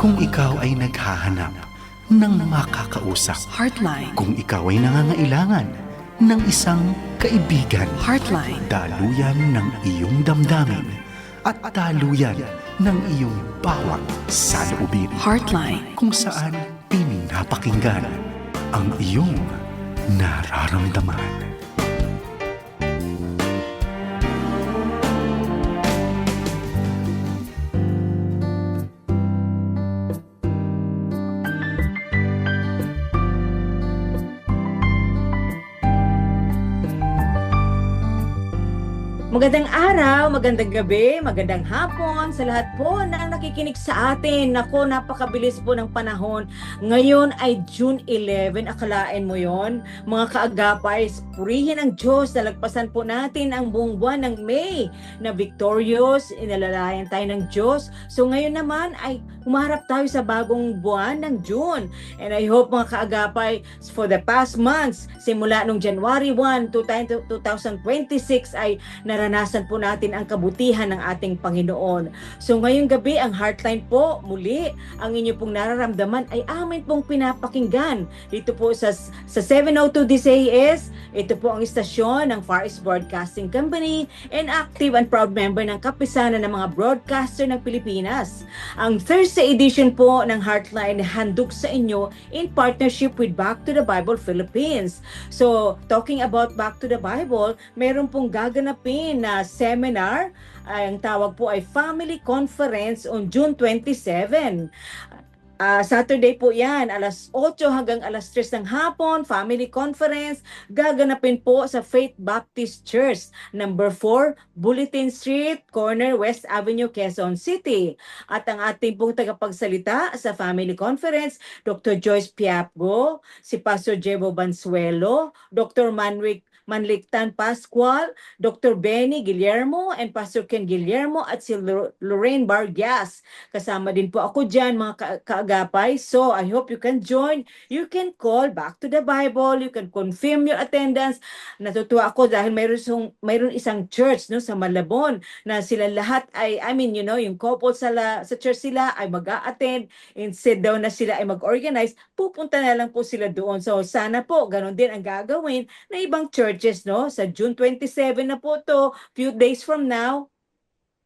Kung ikaw ay naghahanap ng makakausap, Heartline. kung ikaw ay nangangailangan ng isang kaibigan, Heartline. daluyan ng iyong damdamin at daluyan ng iyong bawat saloobin, Heartline. kung saan pinapakinggan ang iyong nararamdaman. Magandang araw, magandang gabi, magandang hapon sa lahat po na nakikinig sa atin. Nako, napakabilis po ng panahon. Ngayon ay June 11. Akalain mo yon? Mga kaagapay, purihin ang Diyos. Nalagpasan po natin ang buong buwan ng May na victorious. Inalalayan tayo ng Diyos. So ngayon naman ay humarap tayo sa bagong buwan ng June. And I hope mga kaagapay, for the past months, simula nung January 1, 2026 ay naranasan po natin ang kabutihan ng ating Panginoon. So ngayong gabi, ang Heartline po, muli, ang inyo pong nararamdaman ay amin pong pinapakinggan. Dito po sa 702 DCAS, ito po ang istasyon ng Far East Broadcasting Company and active and proud member ng kapisanan ng mga broadcaster ng Pilipinas. Ang Thursday edition po ng Heartline handog sa inyo in partnership with Back to the Bible Philippines. So, talking about Back to the Bible, meron pong gaganapin na seminar. Ang tawag po ay Family Conference on June 27. Saturday po yan, alas 8 hanggang alas 3 ng hapon, family conference, gaganapin po sa Faith Baptist Church, number 4, Bulletin Street, corner West Avenue, Quezon City. At ang ating pong tagapagsalita sa family conference, Dr. Joyce Piapgo, si Pastor Jebo Bansuelo, Dr. Manliktan Pascual, Dr. Benny Guillermo, and Pastor Ken Guillermo, at si Lorraine Bargas. Kasama din po ako dyan, mga kaagapay. So, I hope you can join. You can call Back to the Bible. You can confirm your attendance. Natutuwa ako dahil mayroon isang church no, sa Malabon na sila lahat ay, yung couple sa church sila ay mag-a-attend. Instead daw na sila ay mag-organize, pupunta na lang po sila doon. So, sana po, ganun din ang gagawin na ibang churches, no? Sa June 27 na po to, few days from now,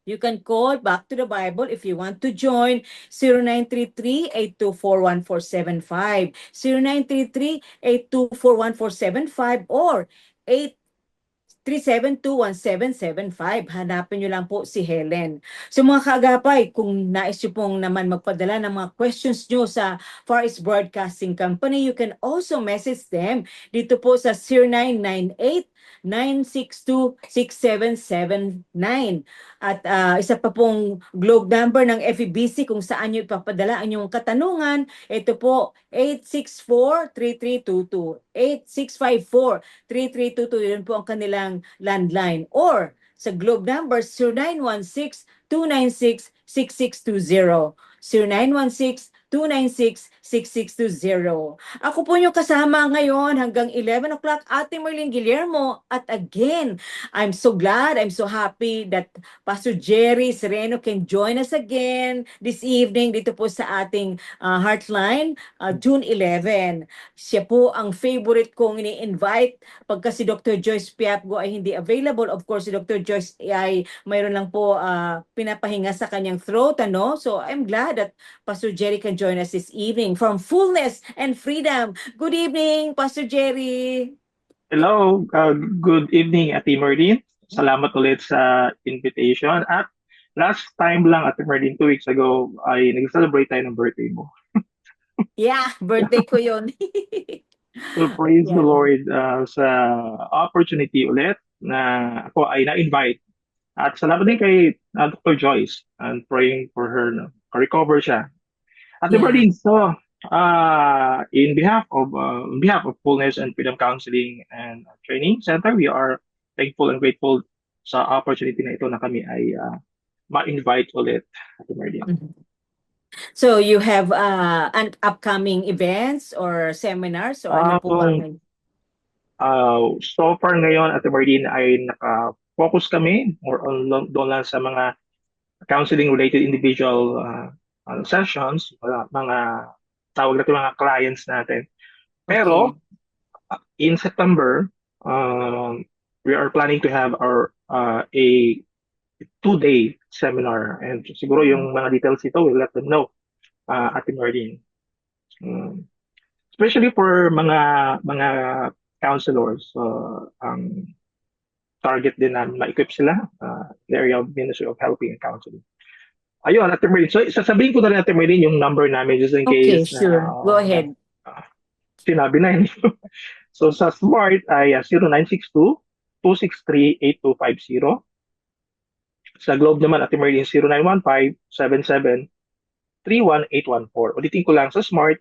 you can call Back to the Bible if you want to join 0933-824-1475, 0933-824-1475, or 3721775. Hanapin nyo lang po si Helen. So mga kaagapay, kung nais nyo pong naman magpadala ng mga questions nyo sa Far East Broadcasting Company, you can also message them dito po sa 0998-962-6779. At isa pa pong globe number ng FEBC kung saan nyo ipapadala ang inyong katanungan. Ito po, 864-3322. 8654-3322. Yun po ang kanilang landline. Or sa globe number 0916-296-6620. 0916-296-6620. Ako po yung kasama ngayon hanggang 11 o'clock, Ate Merlin Guillermo. At again, I'm so glad, I'm so happy that Pastor Jerry Sereno can join us again this evening dito po sa ating Heartline, June 11. Siya po ang favorite kong ini-invite pagka si Dr. Joyce Piapgo ay hindi available. Of course, si Dr. Joyce ay mayroon lang po pinapahinga sa kanyang throat, ano? So I'm glad that Pastor Jerry can join us this evening from Fullness and Freedom. Good evening, Pastor Jerry. Hello, good evening, Ate Merlin. Salamat ulit sa invitation. At last time lang, Ate Merlin, 2 weeks ago, ay nag-celebrate tayo ng birthday mo. Yeah, birthday ko yun. So praise the Yeah. Lord sa opportunity ulit na ako ay na-invite. At salamat din kay Dr. Joyce and praying for her na recover siya. Ate Yeah. Merlin, so in behalf of Fullness and Freedom Counseling and Training Center, we are thankful and grateful sa opportunity na ito na kami ay ma-invite ulit, Ate Merlin. Mhm. So you have an upcoming events or seminars or ano po ba? So far ngayon, Ate Merlin, ay naka-focus kami more on doon lang sa mga counseling-related individual sessions, mga tawag natin mga clients natin. Okay. Pero in September, um, we are planning to have our a 2-day seminar, and siguro yung mga details ito, we'll let them know, Ate Marlene. Um, Especially for mga counselors, ang target din namin ma-equip sila, the area of Ministry of Helping and Counseling. Ayun, Ate Marlene. So, sasabihin ko na rin, Ate Marlene, yung number namin just in Okay, case na sure. Go ahead. uh, sinabi na yun. So, sa Smart ay 0962-263-8250. Sa Globe naman, Ate Marlene, 0915-77-31814. Ulitin ko lang, sa Smart,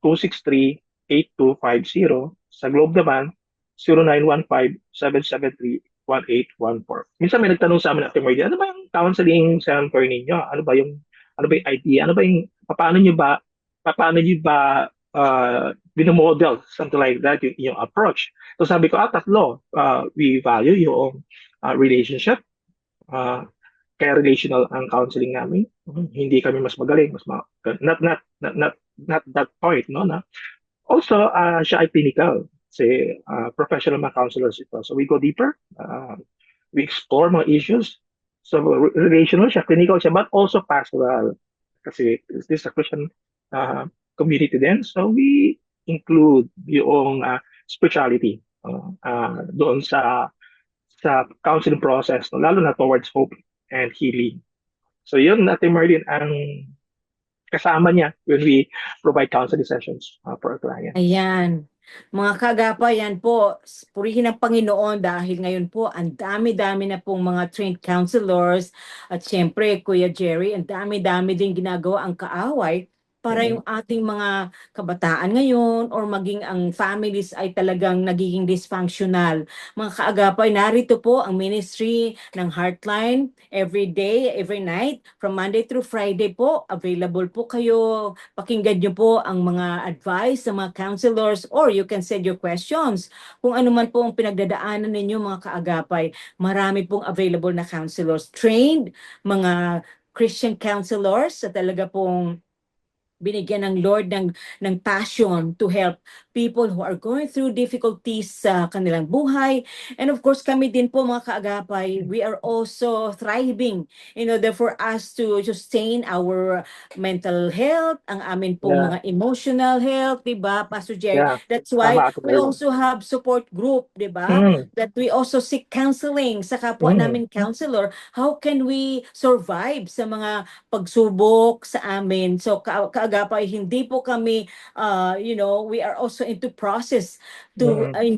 0962-263-8250. Sa Globe naman, 0915-773-1814. Minsan may nagtanong sa amin, Ate Marlene, ano ba yung counseling center ninyo? Ano ba yung idea? Paano niyo ba binomodel, something like that, yung approach? So sabi ko, tatlo. We value yung relationship, uh, kaya relational ang counseling namin. Hindi kami mas magaling, not that point, no, na. Also, siya ay clinical. Kasi professional mga counselors ito. So we go deeper. We explore mga issues. So relational siya, clinical siya, but also pastoral. Kasi this is a Christian community din. So we include yung spirituality doon sa counseling process, no? Lalo na towards hope and healing. So yun, Ate Marlene, ang kasama niya when we provide counseling sessions for our clients. Ayan. Mga kaagapay, yan po, purihin ang Panginoon dahil ngayon po, ang dami-dami na pong mga trained counselors at syempre, Kuya Jerry, ang dami-dami din ginagawa ang kaaway para yung ating mga kabataan ngayon or maging ang families ay talagang nagiging dysfunctional. Mga kaagapay, narito po ang ministry ng Heartline every day, every night, from Monday through Friday po. Available po kayo. Pakinggan nyo po ang mga advice ng mga counselors or you can send your questions. Kung ano man po ang pinagdadaanan ninyo mga kaagapay, marami pong available na counselors. Trained, mga Christian counselors sa talaga pong binigyan ng Lord ng passion to help people who are going through difficulties sa kanilang buhay. And of course, kami din po mga kaagapay, we are also thriving in order for us to sustain our mental health, ang amin pong Yeah, mga emotional health, di ba, Pastor Jerry? yeah. That's why Tama, Ate we Marlene. also have support group, di ba? Mm, That we also seek counseling sa kapwa mm, namin counselor. How can we survive sa mga pagsubok sa amin? So kaagapay, hindi po kami we are also into process to mm. in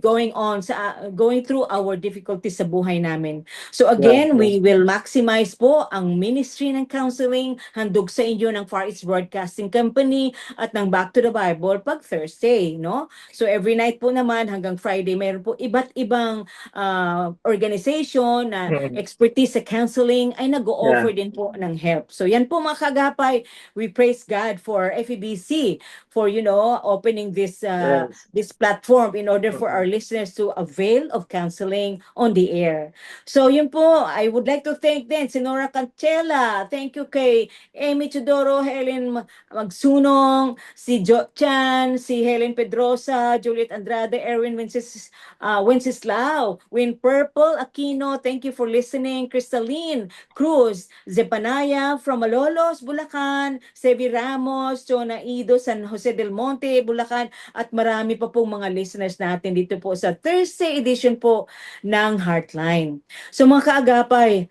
going through our difficulties sa buhay namin. So Yeah, again, yeah. we will maximize po ang ministry ng counseling, handog sa inyo ng Far East Broadcasting Company at ng Back to the Bible pag Thursday, no? So every night po naman hanggang Friday, mayroon po iba't ibang organization na Mm, expertise sa counseling ay yeah. nag-o-offer din po ng help. So yan po mga kagapay, we praise God for FEBC for opening Yes. this platform in order for Mm, our listeners to avail of counseling on the air. So yun po, I would like to thank din si Nora Cancela. Thank you kay Amy Tudoro, Helen Magsunong, si Jo Chan, si Helen Pedrosa, Juliet Andrade, Erwin Wenceslao, Win Purple Aquino. Thank you for listening. Crystalline Cruz, Zepanaya from Malolos, Bulacan, Sevi Ramos, Chona Ido, San Jose del Monte, Bulacan, at marami pa pong mga listeners natin dito po sa Thursday edition po ng Heartline. So mga kaagapay,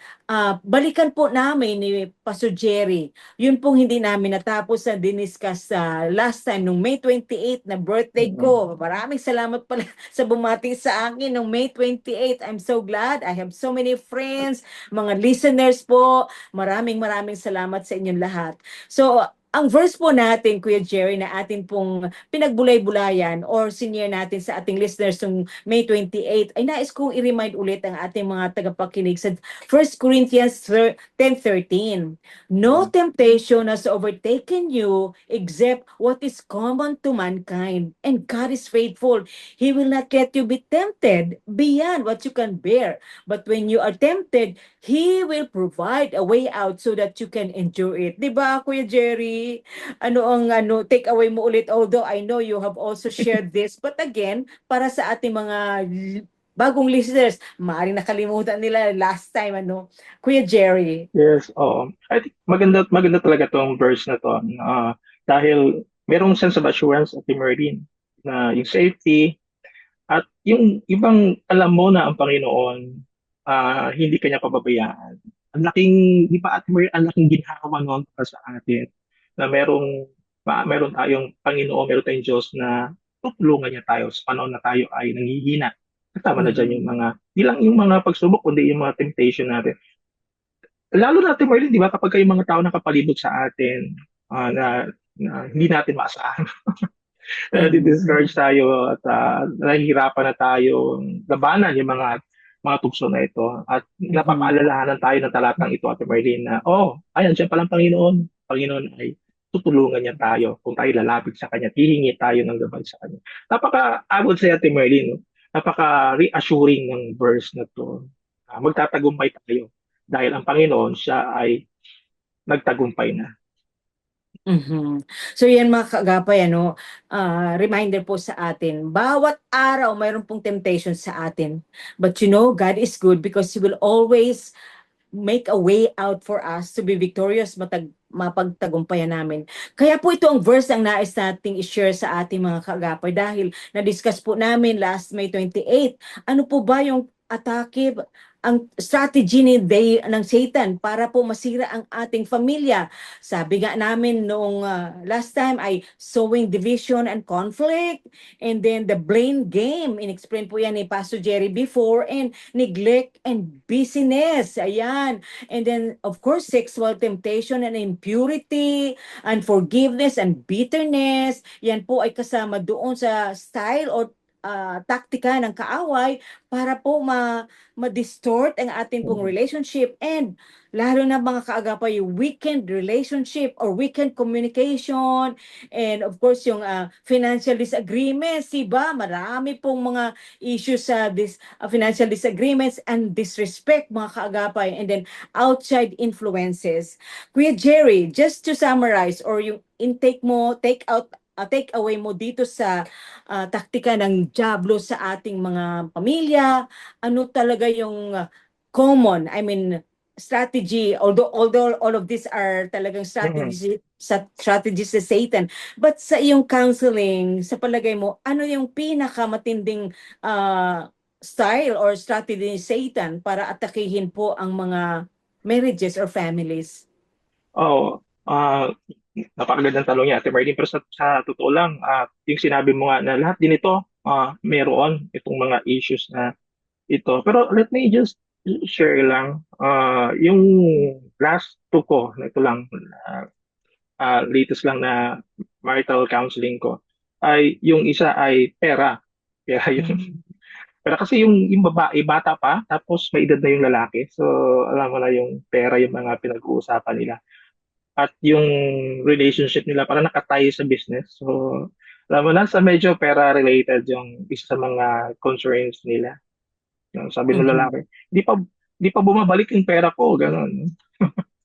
balikan po namin ni Pastor Jerry. Yun pong hindi namin natapos na diniscuss sa last time nung May 28 na birthday mm. ko. Maraming salamat pala sa bumati sa akin nung May 28. I'm so glad. I have so many friends, mga listeners po. Maraming salamat sa inyong lahat. So, ang verse po natin, Kuya Jerry, na atin pong pinagbulay-bulayan or senior natin sa ating listeners ng May 28, ay nais kong i-remind ulit ang ating mga tagapakinig sa 1 Corinthians 10:13. No temptation has overtaken you except what is common to mankind, and God is faithful. He will not let you be tempted beyond what you can bear. But when you are tempted, He will provide a way out so that you can endure it. 'Di ba, Kuya Jerry? Ano ang take away mo ulit? Although I know you have also shared this, but again, para sa ating mga bagong listeners, maaaring nakalimutan nila last time, Kuya Jerry. Yes, oo. I think maganda maganda talaga 'tong verse na 'to, dahil merong sense of assurance at Merlin na yung safety at yung ibang alam mo na ang Panginoon, hindi ka niya pababayaan. Ang laking 'di ba, Ate Mer, ang laking ginhawa nun para sa atin na meron tayong Panginoon, meron tayong Diyos na tutulungan niya tayo sa panahon na tayo ay nanghihina. Kasama na diyan yung Mhm. mga 'di lang yung mga pagsubok kundi yung mga temptation natin. Lalo na, Ate Merlin, 'di ba, kapag yung mga tao nakapalibot sa atin, na hindi natin maasahan, Mhm. nadi-discourage tayo at nahihirapan na tayong labanan yung mga tukso na ito at Mhm. napapaalalahanan tayo ng talatang ito, Ate Merlin, na ayan siya palang Panginoon. Panginoon ay tutulungan niya tayo kung tayo lalapit sa Kanya, hihingi tayo ng gabay sa Kanya. I would say, Ate Merlin, no, napaka-reassuring ng verse na to. Magtatagumpay tayo dahil ang Panginoon, siya ay nagtagumpay na. Mhm. So yan mga kaagapay, reminder po sa atin, bawat araw mayroon pong temptation sa atin. But God is good because He will always make a way out for us to be victorious, mapagtagumpayan namin. Kaya po ito ang verse ang nais nating i-share sa ating mga kaagapay dahil na-discuss po namin last May 28. Ano po ba yung atake, ang strategy ng Satan para po masira ang ating pamilya? Sabi nga namin noong last time ay sowing division and conflict, and then the blame game, in-explain po yan ni Pastor Jerry before, and neglect and busyness. Ayan. And then, of course, sexual temptation and impurity, unforgiveness and bitterness. Yan po ay kasama doon sa style or taktika ng kaaway para po ma-distort ang ating pong Mhm. relationship, and lalo na mga kaagapay, yung weekend relationship or weekend communication, and of course yung financial disagreements, diba? Marami pong mga issues sa financial disagreements and disrespect, mga kaagapay, and then outside influences. Kuya Jerry, just to summarize or yung intake mo, take away mo dito sa taktika ng Diablo sa ating mga pamilya, ano talaga yung common, I mean, strategy, although all of these are talagang Mhm. strategies sa Satan, but sa iyong counseling, sa palagay mo, ano yung pinakamatinding uh, style or strategy ni Satan para atakihin po ang mga marriages or families? Oo, napakagandang tanong niya, Ate Marlene. Pero sa totoo lang, yung sinabi mo nga na lahat din ito, meron itong mga issues na ito. Pero let me just share lang, yung last two ko, na ito lang, latest lang na marital counseling ko, ay yung isa ay pera. Kaya yung, Mm. pero kasi yung babae, bata pa, tapos may edad na yung lalaki. So, alam mo na yung pera yung mga pinag-uusapan nila. At yung relationship nila para nakatayo sa business. So, alam mo na, sa medyo pera-related yung isa sa mga concerns nila. Yung sabi ng Mhm. lalaki, di pa bumabalik yung pera ko, gano'n.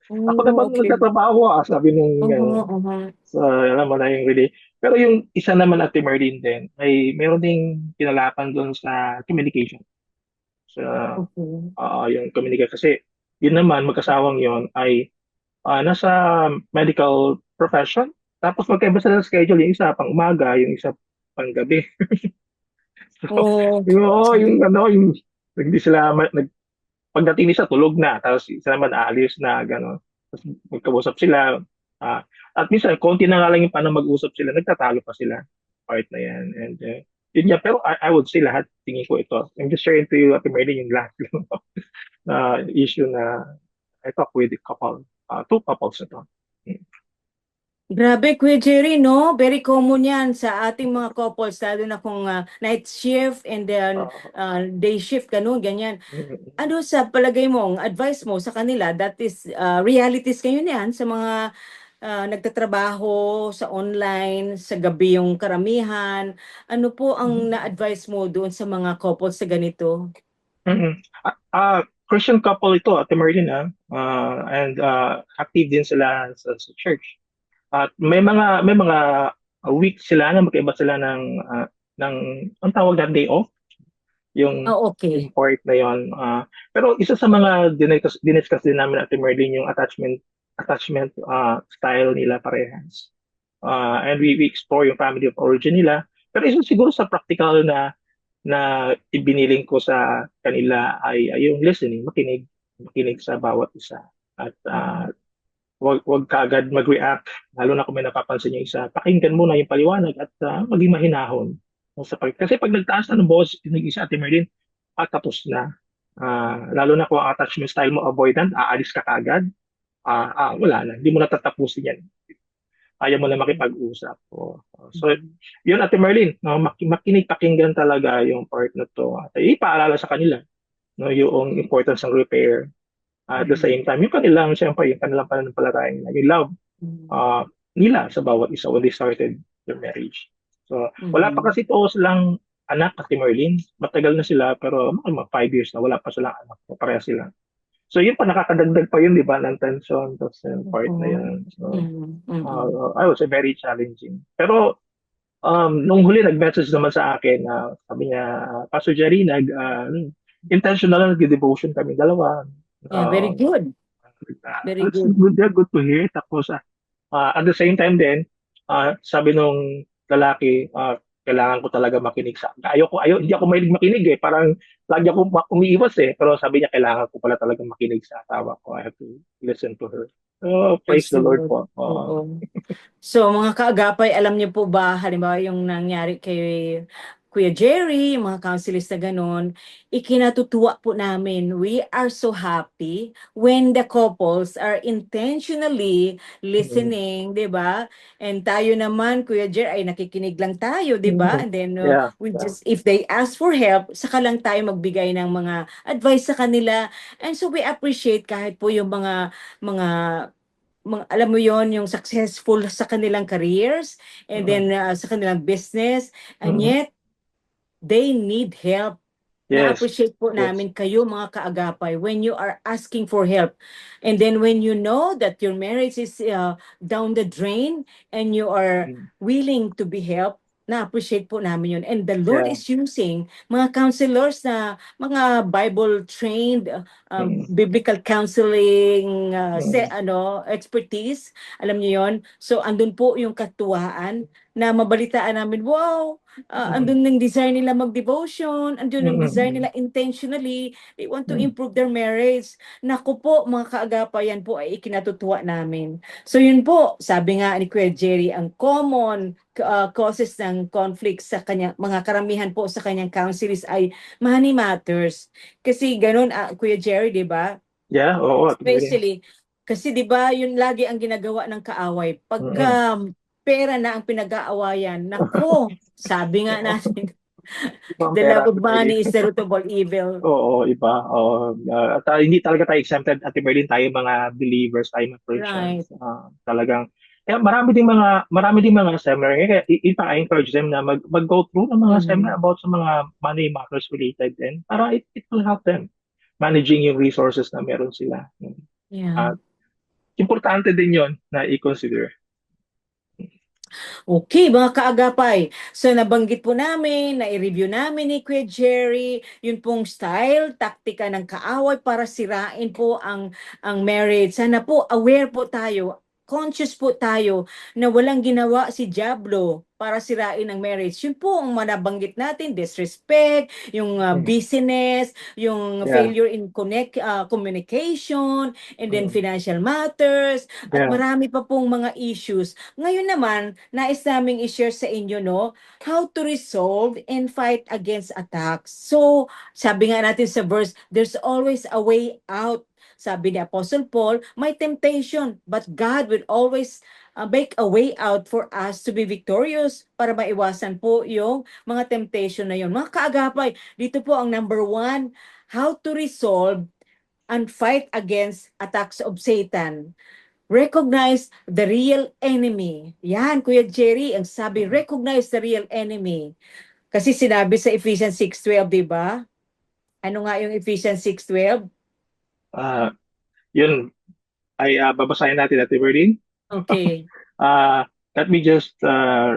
Ako Oh, naman okay. nagtatrabaho, sabi nung Mhm, gano'n. mhm. So, alam mo na yung really. Pero yung isa naman at Merlin din, ay meron ding kinalapan doon sa communication. Sa Okay. yung communication. Kasi yun naman, magkasawang yon ay nasa medical profession. Tapos magkaiba sila ng schedule, yung isa pang umaga, yung isa pang gabi. So, Oh, yung ano, yung hindi sila pagdating nila tulog na, tapos isa naman aalis na gano'n. Tapos magkausap sila. At minsan, konti na nga lang yung paano mag-usap sila, nagtatalo pa sila. Part na yan. And yun nga, pero I would say lahat, tingin ko ito. I'm just sharing to you, Ate Merlin, yung last na issue na I talk with the couple, two couples ito. Grabe, Kuya Jerry, no? Very common yan sa ating mga couples, lalo na kung night shift and then Oo. day shift, ganun, ganyan. Mm. Ano sa palagay mo, ang advice mo sa kanila, that is realities kayo yan sa mga nagtatrabaho sa online, sa gabi yung karamihan. Ano po ang na-advise mo doon sa mga couples sa ganito? Mm. Christian couple ito, Ate Marlene, and active din sila sa church. At may mga week sila na magkaiba sila ng ang tawag na day off, yung Oh, okay. part na yon. Pero isa sa mga diniscuss din namin at Merlin yung attachment style nila parehas. And we explore yung family of origin nila. Pero isa siguro sa practical na ibiniling ko sa kanila ay yung listening, makinig sa bawat isa. At wag kaagad mag-react, lalo na kung may napapansin yung isa. Pakinggan muna yung paliwanag at maging mahinahon. Kasi pag nagtaas na ng boses yung isa, Ate Merlin, tapos na. Lalo na kung ang attachment style mo avoidant, aalis ka kaagad, wala na. Hindi mo natatapusin yan. Ayaw mo na makipag-usap. So, yun, Ate Merlin, no, makinig, pakinggan talaga yung part na to. At ipaalala sa kanila no, yung importance ng repair. At the same time, yung kanilang, siyempre, yung kanilang pananampalataya nila, yung love uh, nila sa bawat isa when they started their marriage. So, wala pa Mhm. kasi to silang anak, Ate Merlin. Matagal na sila, pero mga 5 years na, wala pa silang anak. Pareha sila. So, yun pa, nakakadagdag pa yun, di ba, ng tension, tapos yung part na Oo. yun. So, Mhm. Mhm. I would say very challenging. Pero, nung huli, nag-message naman sa akin na sabi niya, Pastor Jerry, intentional na nag-devotion kami dalawa. Yeah, very Uh, good. Very that's good. good, yeah, good to hear. Tapos, at the same time din, sabi nung lalaki, kailangan ko talaga makinig sa... hindi ako mahilig makinig eh. Parang lagi ako umiiwas eh. Pero sabi niya, kailangan ko pala talaga makinig sa asawa ko. I have to listen to her. So, praise Praise the the Lord Lord. po. Oo. So, mga kaagapay, alam niyo po ba, halimbawa yung nangyari kay Kuya Jerry, yung mga councilors na ganun, ikinatutuwa po namin. We are so happy when the couples are intentionally Mm. listening, di ba? And tayo naman, Kuya Jerry, ay nakikinig lang tayo, di ba? Mhm. And then, Yeah, we yeah. just, if they ask for help, saka lang tayo magbigay ng mga advice sa kanila. And so, we appreciate kahit po yung mga alam mo yon yung successful sa kanilang careers and Mm. then sa kanilang business and Mm. yet they need help. Yes, Na-appreciate po yes. namin kayo mga kaagapay when you are asking for help. And then when you know that your marriage is down the drain and you are Mm. willing to be helped, na-appreciate po namin yun. And the Lord Yeah. is using mga counselors na mga Bible trained, Mm. biblical counseling Mm. expertise. Alam niyo yon. So andun po yung katuwaan na mabalitaan namin, wow, Mm. andun yung desire nila mag-devotion, andun yung desire Mm. nila intentionally, they want to Mm. improve their marriage. Naku po, mga kaagapay, yan po ay ikinatutuwa namin. So yun po, sabi nga ni Kuya Jerry, ang common causes ng conflict sa kanya, mga karamihan po sa kanyang counsels ay money matters. Kasi ganun, Kuya Jerry, di ba? Yeah, oo, Ate Merlin. Especially, kasi di ba yun lagi ang ginagawa ng kaaway. Mm. Pagka pera na ang pinag-aawayan, nako, sabi nga natin, Iba ang the pera, love Ate of Merlin. money is the root of all evil. Oo, iba. Oo. At hindi talaga tayo exempted, Ate Merlin, tayo mga believers, tayo mga Christians. Right. Talagang, kaya marami ding mga seminar. Kaya I encourage them na mag-go through ng mga seminar Mhm. about sa mga money matters related din para it will help them managing yung resources na meron sila. Yeah. At importante din yon na i-consider. Okay, mga kaagapay. So nabanggit po namin, na-review namin ni Kuya Jerry, yun pong style, taktika ng kaaway para sirain po ang marriage. Sana po aware po tayo, conscious po tayo na walang ginawa si Diablo para sirain ang marriage. Yun po ang manabanggit natin, disrespect, yung Mm. busyness, yung Yeah. failure in communication, and then Mm. financial matters, at Yeah. marami pa pong mga issues. Ngayon naman, nais naming i-share sa inyo, no, how to resolve and fight against attacks. So, sabi nga natin sa verse, there's always a way out. Sabi ni Apostle Paul, may temptation, but God will always make a way out for us to be victorious para maiwasan po yung mga temptation na yun. Mga kaagapay, dito po ang number one, how to resolve and fight against attacks of Satan. Recognize the real enemy. Yan, Kuya Jerry, ang sabi, recognize the real enemy. Kasi sinabi sa Ephesians 6:12, di ba? Ano nga yung Ephesians 6:12? Uh, Yun, ay babasahin natin at Berdin. Okay. Uh, Let me just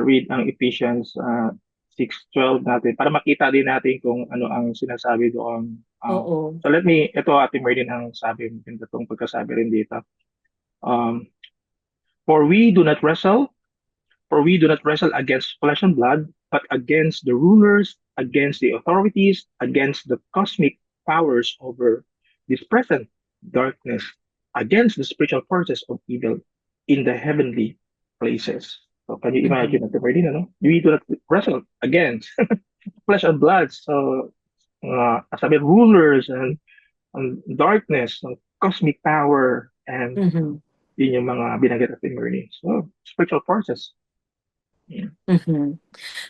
read ang Ephesians 6:12 natin para makita din natin kung ano ang sinasabi doon. Oo. So ito Ate Merdin ang sabi, maganda itong pagkasabi rin dito. Um, for we do not wrestle For we do not wrestle against flesh and blood, but against the rulers, against the authorities, against the cosmic powers over this present darkness, against the spiritual forces of evil in the heavenly places. So can you imagine at the very no? We do not wrestle against flesh and blood. So sabi, rulers and darkness, and cosmic power, and Mhm. yun yung mga binanggit at Myrni. So spiritual forces. Yeah. Mhm.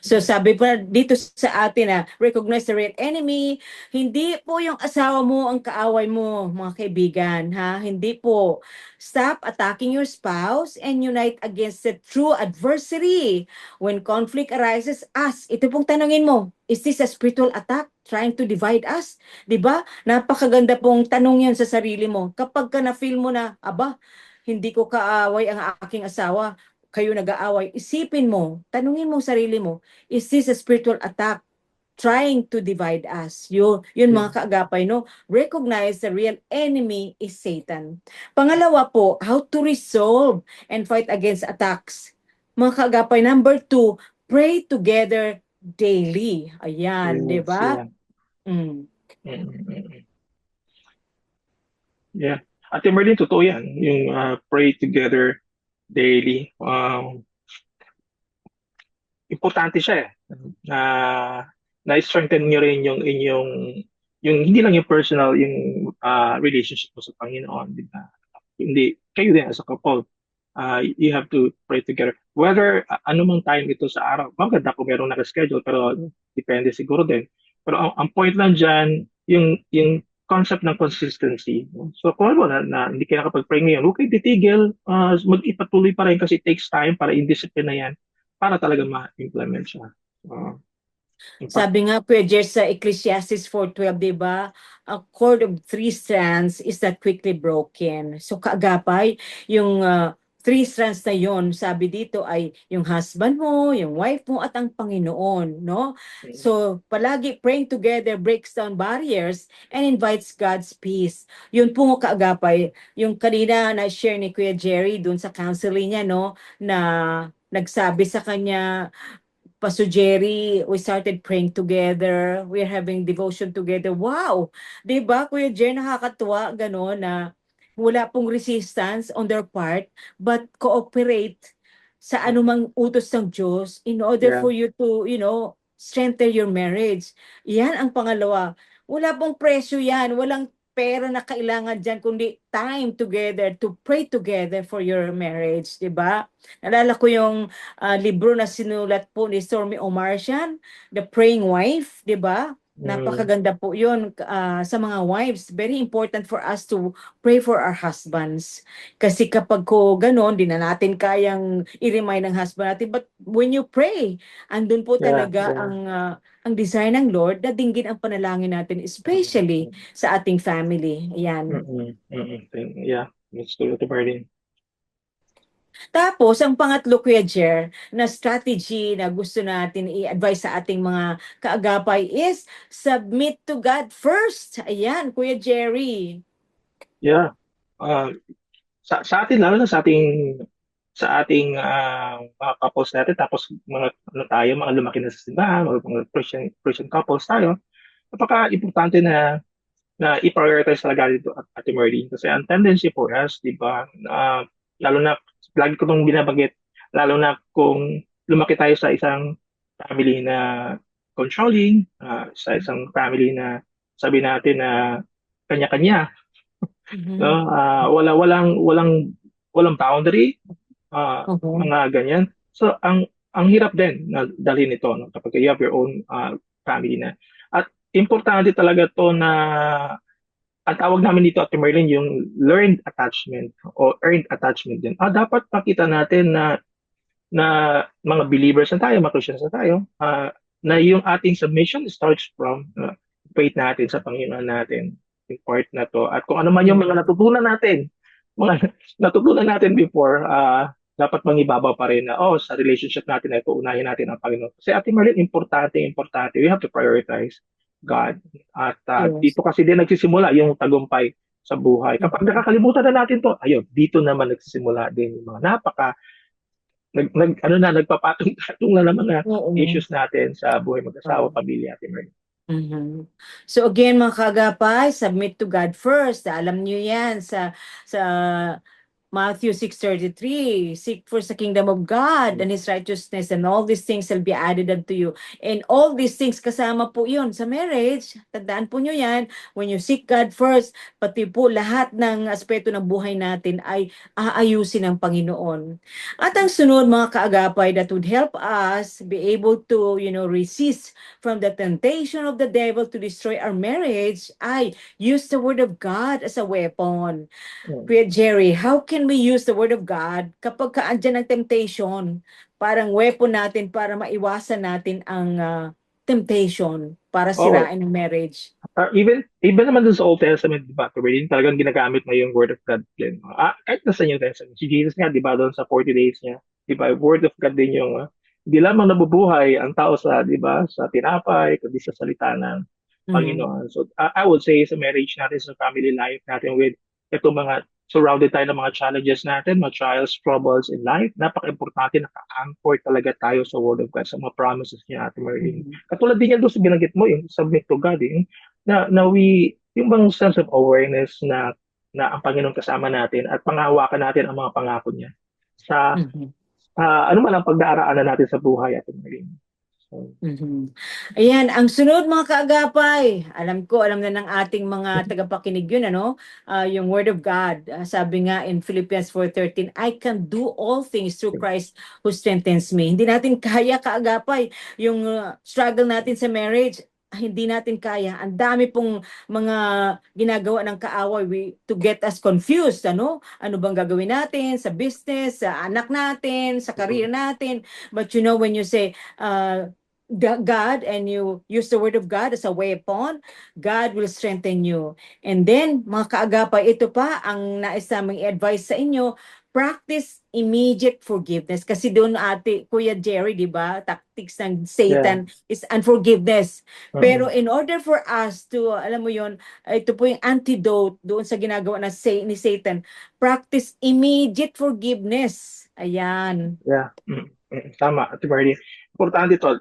So sabi pa dito sa atin na recognize the real enemy, hindi po yung asawa mo ang kaaway mo, mga kaibigan, ha? Hindi po. Stop attacking your spouse and unite against the true adversary. When conflict arises, ask. Ito pong tanungin mo, is this a spiritual attack trying to divide us? 'Di ba? Napakaganda pong tanong 'yan sa sarili mo. Kapag ka na-feel mo na, aba, hindi ko kaaway ang aking asawa, kayo nag-aaway, isipin mo, tanungin mo sarili mo, is this a spiritual attack trying to divide us? Yun mga kaagapay, no? Recognize the real enemy is Satan. Pangalawa po, how to resolve and fight against attacks. Mga kaagapay, number 2, pray together daily. Ayan, di Yes, ba? yeah. Mm. Yeah. Ate Merlin, totoo yan. Yung pray together daily. Importante siya eh. Na na-strengthen nyo rin yung inyong, yung hindi lang yung personal, yung relationship mo sa Panginoon. Di ba? Hindi, kayo din as a couple. You have to pray together. Whether anumang time ito sa araw, maganda kung merong nakaschedule, pero depende siguro din. Pero ang point lang dyan, yung concept ng consistency. So kung ano na hindi ka nakapag-pray ngayon, huwag kayo titigil, mag-ipatuloy pa rin kasi it takes time para i-discipline na yan para talaga ma-implement siya. Sabi nga Kuya Jess sa Ecclesiastes 4:12, 'di ba? A cord of three strands is not quickly broken. So kaagapay, yung three strands na yon, sabi dito ay yung husband mo, yung wife mo at ang Panginoon, no? So palagi praying together breaks down barriers and invites God's peace. Yun po kaagapay, yung kanina na share ni Kuya Jerry dun sa counseling niya, no, na nagsabi sa kanya, Pastor Jerry, we started praying together. We're having devotion together. Wow! 'Di ba, Kuya Jerry, nakakatuwa gano'n na wala pong resistance on their part, but cooperate sa anumang utos ng Diyos in order Yeah. for you to, strengthen your marriage. Yan ang pangalawa. Wala pong presyo yan. Walang pera na kailangan dyan, kundi time together to pray together for your marriage, 'di ba? Nalala ko yung libro na sinulat po ni Stormy Omartian, The Praying Wife, 'di ba? Napakaganda po 'yun sa mga wives. Very important for us to pray for our husbands. Kasi kapag ko gano'n, di na natin kayang i-remind ng husband natin. But when you pray, andun po talaga ang desire ng Lord na dinggin ang panalangin natin, especially sa ating family. Ayan. Yeah, that's true, Ate Merlin. Tapos, ang pangatlo, Kuya Jer, na strategy na gusto natin i-advise sa ating mga kaagapay is submit to God first. Ayan, Kuya Jerry. Yeah. Sa atin, lalo na sa ating mga couples natin, tapos mga ano tayo, mga lumaki na sa simbahan, mga Christian couples tayo, napaka-importante na i-prioritize talaga dito at Ate Merlin. Kasi ang tendency for us, di ba, lalo na, lagi ko itong binabanggit, lalo na kung lumaki tayo sa isang family na controlling, sa isang family na sabi natin na kanya-kanya, no? Walang boundary, Mhm. mga ganyan. So ang hirap din na dalhin ito, no, kapag you have your own family na. At importante talaga to na ang tawag namin dito at Merlin yung learned attachment o earned attachment din. Dapat makita natin na mga believers na tayo, mga Christians na tayo, na yung ating submission starts from faith natin sa Panginoon natin, yung part na to. At kung ano man yung mga mga natutunan natin before, dapat mangibabaw pa rin na, sa relationship natin na ito, unahin natin ang Panginoon. Kasi Ate Marlene, importante, importante. We have to prioritize God. At Yes. dito kasi din nagsisimula yung tagumpay sa buhay. Kapag nakakalimutan na natin to, ayun, dito naman nagsisimula din yung mga nagpapatong-patong na ng mga Oo. issues natin sa buhay mag-asawa, Oo. pamilya, Ate Marlene. Mhm. So again mga kaagapay, submit to God first. Alam niyo yan sa Matthew 6:33, seek first the kingdom of God and His righteousness, and all these things shall be added unto you. And all these things, kasama po yun sa marriage. Tandaan po nyo yan, when you seek God first, pati po lahat ng aspeto ng buhay natin ay aayusin ng Panginoon. At ang sunod mga kaagapay that would help us be able to, resist from the temptation of the devil to destroy our marriage ay use the word of God as a weapon. Mm. Kuya Jerry, how can we use the Word of God kapag kaandyan ang temptation? Parang weapon natin para maiwasan natin ang temptation para Oo. sirain ang marriage. Even naman dun sa Old Testament, di ba, Ate Marlene, talagang ginagamit mo yung Word of God din. Kahit nasa New Testament, si Jesus nga, di ba, doon sa 40 days niya, di ba, Word of God din yung, hindi lamang nabubuhay ang tao sa, di ba, sa tinapay, kundi sa salita ng Mm. Panginoon. So, I would say sa marriage natin, sa family life natin with itong mga surrounded tayo ng mga challenges natin, mga trials, troubles in life, napaka-importante naka-anchor talaga tayo sa Word of God, sa mga promises niya, Ate Marlene. Mhm. Katulad din yan doon sa binanggit mo, yung submit to God, yung bang sense of awareness na ang Panginoon kasama natin at panghahawakan natin ang mga pangako niya sa Mhm. ano man ang pagdaraanan natin sa buhay at Marlene. So, Mhm. Ayan, ang sunod mga kaagapay, alam ko, alam na ng ating mga tagapakinig yun, ano? Yung Word of God. Sabi nga in Philippians 4:13, I can do all things through Christ who strengthens me. Hindi natin kaya kaagapay yung struggle natin sa marriage. Hindi natin kaya. Ang dami pong mga ginagawa ng kaaway to get us confused, ano? Ano bang gagawin natin sa business, sa anak natin, sa career natin? But when you say, God and you use the word of God as a weapon, God will strengthen you. And then, mga kaagapay, ito pa ang nais naming advice sa inyo, practice immediate forgiveness. Kasi doon Kuya Jerry, di ba, tactics ng yeah. Satan is unforgiveness. Pero Mm. in order for us to, alam mo yon, ito po yung antidote doon sa ginagawa ni Satan, practice immediate forgiveness. Ayan. Yeah. Tama, Ate Marlene. Importante ito.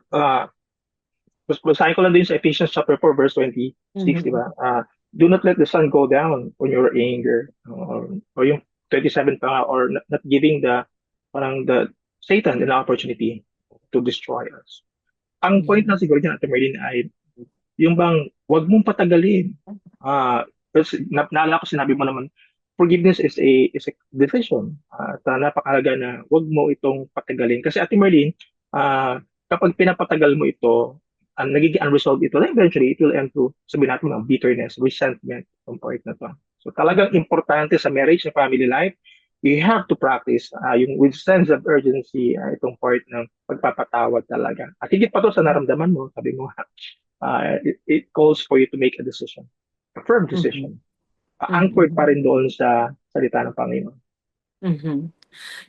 Basahin ko lang din sa Ephesians chapter 4, verse 26, di Mhm. ba? Do not let the sun go down on your anger. Or yung 27 pa nga, or not giving the Satan an opportunity to destroy us. Ang point na Mhm. siguro dyan, Ate Merlin, ay yung bang wag mong patagalin. Kasi naalala ko sinabi mo naman, forgiveness is a decision. At napakahalaga na wag mo itong patagalin. Kasi Ate Merlin, kapag pinapatagal mo ito, nagiging unresolved ito, then eventually it will end to, sabihin natin, bitterness, resentment, yung part na to. So talagang importante sa marriage, sa family life, you have to practice yung with sense of urgency, itong part ng pagpapatawad talaga. At higit pa to sa naramdaman mo, sabi mo, it calls for you to make a decision, a firm Mhm. decision. Anchored pa Mhm. rin doon sa salita ng Panginoon. Mhm.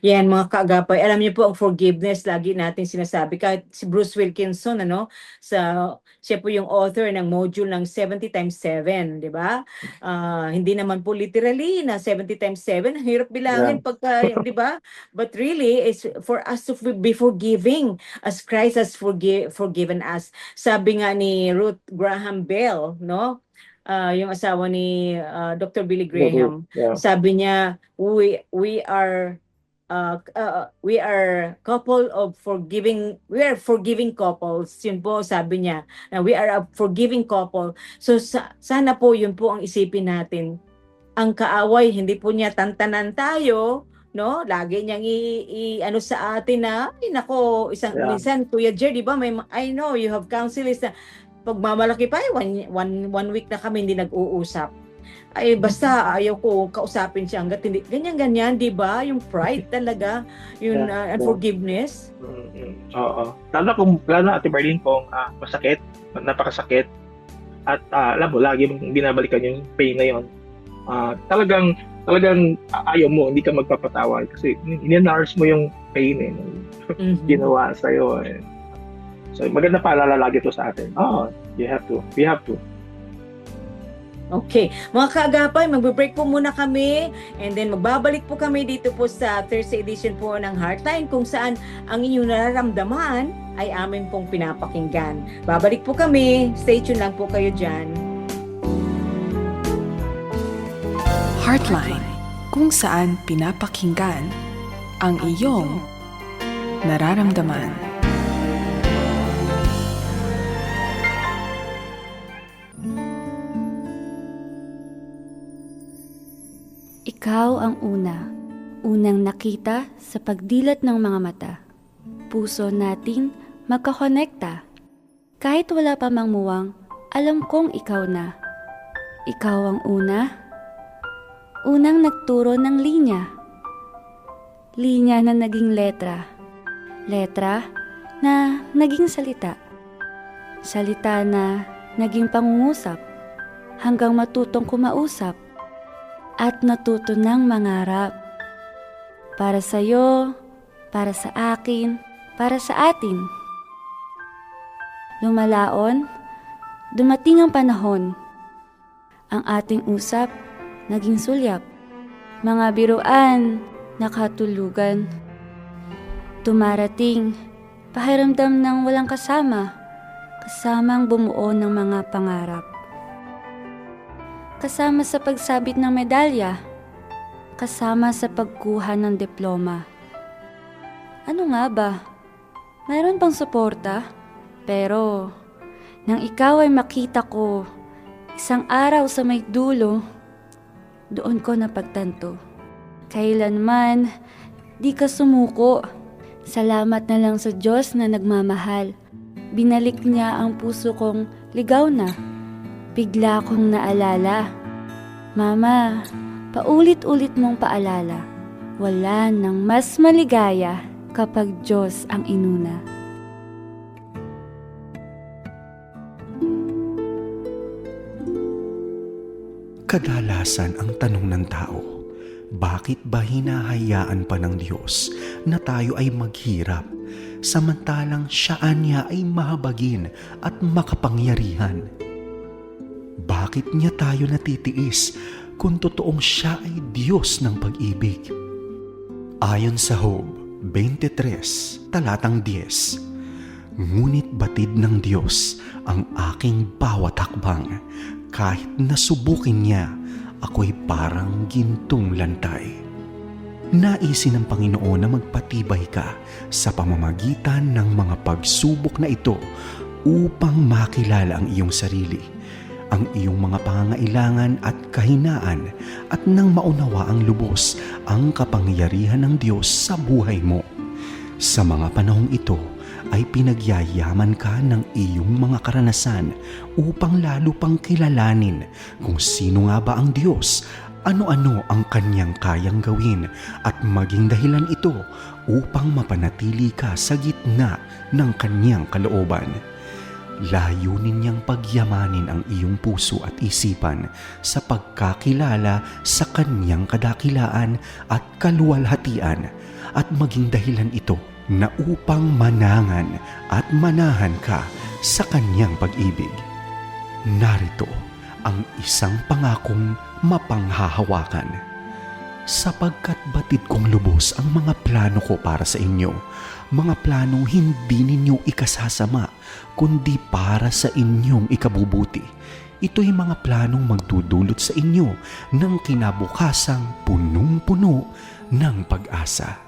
Yan mga kaagapay. Alam niyo po ang forgiveness lagi natin sinasabi kahit si Bruce Wilkinson siya po yung author ng module ng 70 times 7, 'di ba? Hindi naman po literally na 70 times 7, ang hirap Yeah. bilangin pagka, 'di ba? But really it's for us to be forgiving as Christ has forgiven us. Sabi nga ni Ruth Graham Bell, no? Yung asawa ni Dr. Billy Graham, Yeah. sabi niya, we are couple of forgiving we are forgiving couples, yun po sabi niya, na we are a forgiving couple. So sana po yun po ang isipin natin, ang kaaway hindi po niya tantanan tayo no? Lagi niyang ano sa atin na, ay nako, Yeah. minsan, Kuya Jer, di ba, I know you have counselors na pagmamalaki pa, one week na kami hindi nag-uusap. Ay, basta ayaw ko kausapin siya hanggat hindi. Ganyan-ganyan, di ba? Yung pride talaga, yung Yeah. unforgiveness. Oo. Lalo na Ate Marlene kung masakit, napakasakit, at alam mo, lagi mong binabalikan yung pain na yun. Talagang ayaw mo, hindi ka magpapatawad kasi in-nurse mo yung pain ginawa sa'yo. So, maganda paalala lagi to sa atin. We have to. Okay. Mga kaagapay, magbe-break po muna kami and then magbabalik po kami dito po sa Thursday edition po ng Heartline kung saan ang inyong nararamdaman ay amin pong pinapakinggan. Babalik po kami. Stay tuned lang po kayo dyan. Heartline, kung saan pinapakinggan ang iyong nararamdaman. Ikaw ang unang nakita sa pagdilat ng mga mata. Puso nating magkakonekta. Kahit wala pa mang muwang, alam kong ikaw na. Ikaw ang unang nagturo ng linya. Linya na naging letra. Letra na naging salita. Salita na naging pangungusap hanggang matutong kumausap at natuto ng mangarap. Para sa'yo, para sa akin, para sa atin. Lumalaon, dumating ang panahon. Ang ating usap, naging sulyap. Mga biruan, nakatulugan. Tumarating, pahiramdam ng walang kasama, kasamang bumuo ng mga pangarap. Kasama sa pagsabit ng medalya, kasama sa pagkuha ng diploma. Ano nga ba? Mayroon pang suporta? Pero, nang ikaw ay makita ko, isang araw sa may dulo, doon ko napagtanto. Kailanman, di ka sumuko. Salamat na lang sa Diyos na nagmamahal. Binalik niya ang puso kong ligaw na. Bigla kong naalala. Mama, paulit-ulit mong paalala. Wala nang mas maligaya kapag Diyos ang inuna. Kadalasan ang tanong ng tao, bakit ba hinahayaan pa ng Diyos na tayo ay maghirap, samantalang siya niya ay mahabagin at makapangyarihan? Bakit niya tayo natitiis kung totoong siya ay Diyos ng pag-ibig? Ayon sa Job 23, talatang 10, ngunit batid ng Diyos ang aking bawat hakbang, kahit nasubukin niya, ako'y parang gintong lantay. Naisin ng Panginoon na magpatibay ka sa pamamagitan ng mga pagsubok na ito upang makilala ang iyong sarili, ang iyong mga pangangailangan at kahinaan, at nang maunawa ang lubos ang kapangyarihan ng Diyos sa buhay mo. Sa mga panahong ito ay pinagyayaman ka ng iyong mga karanasan upang lalo pang kilalanin kung sino nga ba ang Diyos, ano-ano ang kanyang kayang gawin, at maging dahilan ito upang mapanatili ka sa gitna ng kanyang kalooban. Layunin niyang pagyamanin ang iyong puso at isipan sa pagkakilala sa kanyang kadakilaan at kaluwalhatian, at maging dahilan ito na upang manangan at manahan ka sa kanyang pag-ibig. Narito ang isang pangakong mapanghahawakan. Sapagkat batid kong lubos ang mga plano ko para sa inyo, mga planong hindi ninyo ikasasama, kundi para sa inyong ikabubuti. Ito'y mga planong magdudulot sa inyo ng kinabukasang punong-puno ng pag-asa.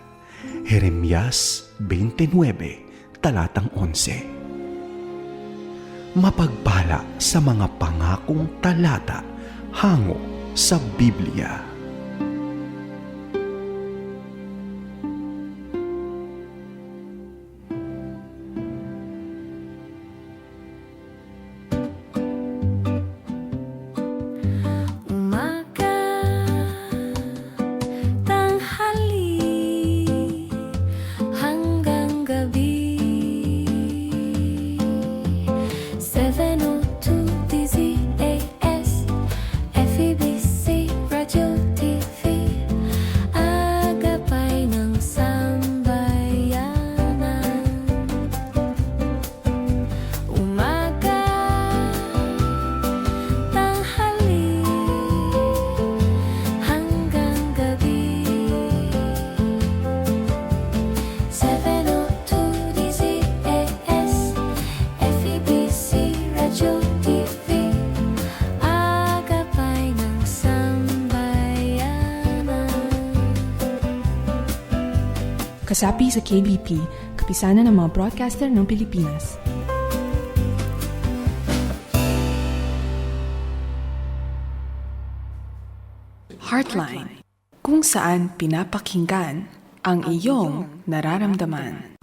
Jeremias 29, talatang 11. Mapagpala sa mga pangakong talata hango sa Biblia. Kasapi sa KBP, kapisanan ng mga broadcaster ng Pilipinas. Heartline, kung saan pinapakinggan ang iyong nararamdaman.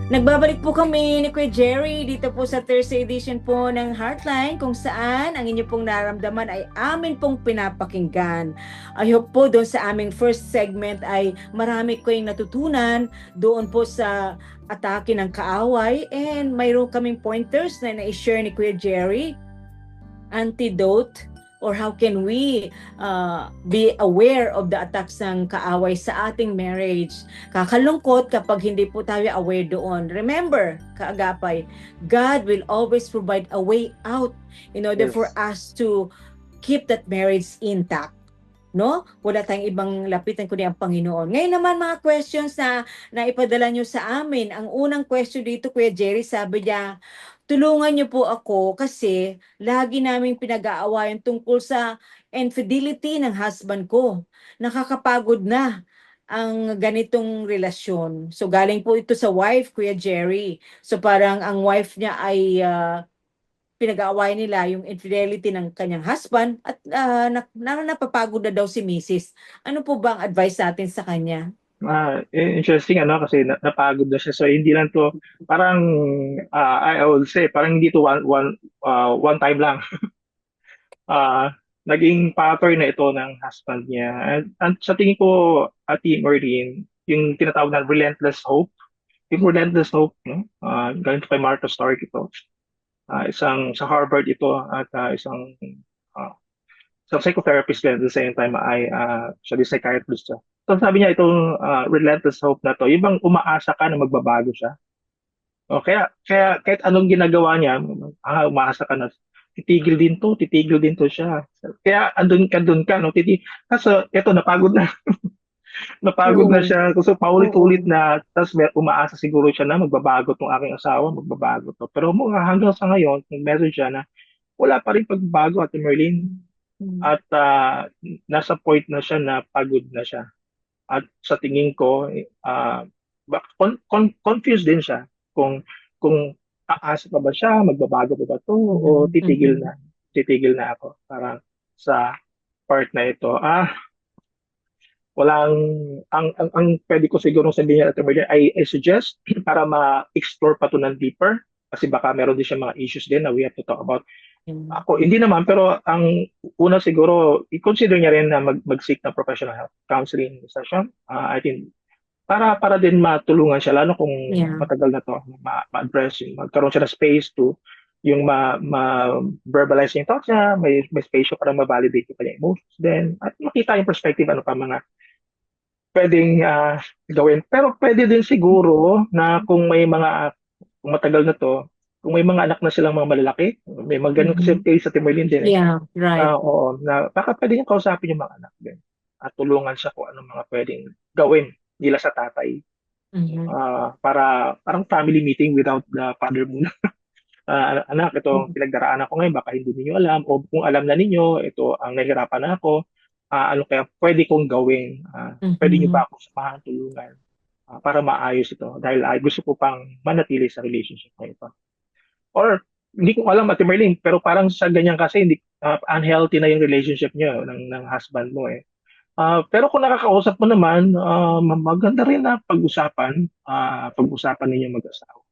Nagbabalik po kami ni Kuya Jerry dito po sa Thursday edition po ng Heartline kung saan ang inyo pong nararamdaman ay amin pong pinapakinggan. I hope po doon sa aming first segment ay marami kayong natutunan doon po sa atake ng kaaway and mayroon kaming pointers na na-share ni Kuya Jerry, antidote, or how can we be aware of the attacks ng kaaway sa ating marriage. Kakalungkot kapag hindi po tayo aware doon. Remember, kaagapay, God will always provide a way out in order for us to keep that marriage intact. No? Wala tayong ibang lapitan kundi ang Panginoon. Ngayon naman mga questions na ipadala nyo sa amin. Ang unang question dito, Kuya Jerry, sabi niya, tulungan niyo po ako kasi lagi naming pinag-aawayan tungkol sa infidelity ng husband ko. Nakakapagod na ang ganitong relasyon. So galing po ito sa wife, Kuya Jerry. So parang ang wife niya ay pinag-aawayan nila yung infidelity ng kanyang husband at napapagod na daw si Mrs. Ano po ba ang advice natin sa kanya? Interesting kasi napagod na siya. So hindi lang to parang I would say parang hindi to one time lang. Naging pattern na ito ng husband niya. And sa tingin ko, Ate Merlin, yung tinatawag na relentless hope. Yung relentless hope, no? Galing to kay Martha Stark ito. Isang sa Harvard ito at isang psychotherapist din at the same time ay siya din psychiatrist siya. So sabi niya itong relentless hope na to, yung bang umaasa ka na magbabago siya. O kaya kahit anong ginagawa niya, umaasa ka na titigil din to siya. Kaya andun ka no, kasi ito napagod na. Napagod na siya kasi paulit-ulit na tapos umaasa siguro siya na magbabago tong aking asawa, magbabago to. Pero hanggang sa ngayon, nag-message siya na wala pa rin pagbabago at Merlin. At nasa point na siya na pagod na siya. At sa tingin ko, confused din siya kung aasa pa ba siya, magbabago pa ba to, o titigil na ako. Parang sa part na ito, walang, ang pwede ko siguro sabihin at I suggest para ma-explore pa to ng deeper, kasi baka meron din siya mga issues din na we have to talk about. Ako, hindi naman, pero ang una siguro, i-consider niya rin na mag-seek ng professional help, counseling session. I think, para din matulungan siya, lalo kung matagal na to, ma-address, magkaroon siya ng space to, yung ma-verbalize yung thoughts niya, may space siya para ma-validate yung kanyang emotions din, at makita yung perspective, ano pa mga pwedeng gawin. Pero pwede din siguro na kung matagal na to, kung may mga anak na silang mga malalaki, may mga ganun kasi case sa Timberlin din. Yeah, right. Oo, na baka pwede niya kausapin yung mga anak din. At tulungan siya kung ano mga pwedeng gawin nila sa tatay. Para parang family meeting without the father muna. Anak, ito pinagdaraanan ko ngayon, baka hindi niyo alam. O kung alam na ninyo, ito ang nahihirapan na ako. Ano kaya pwede kong gawin? Pwede niyo ba ako samahan, tulungan? Para maayos ito. Dahil gusto ko pang manatili sa relationship na ito. Or hindi ko alam Ate Merlin, pero parang sa ganyan kasi hindi unhealthy na yung relationship niyo ng husband mo eh. Pero kung nakakausap mo naman, maganda rin na pag-usapan ninyo mag-asawa.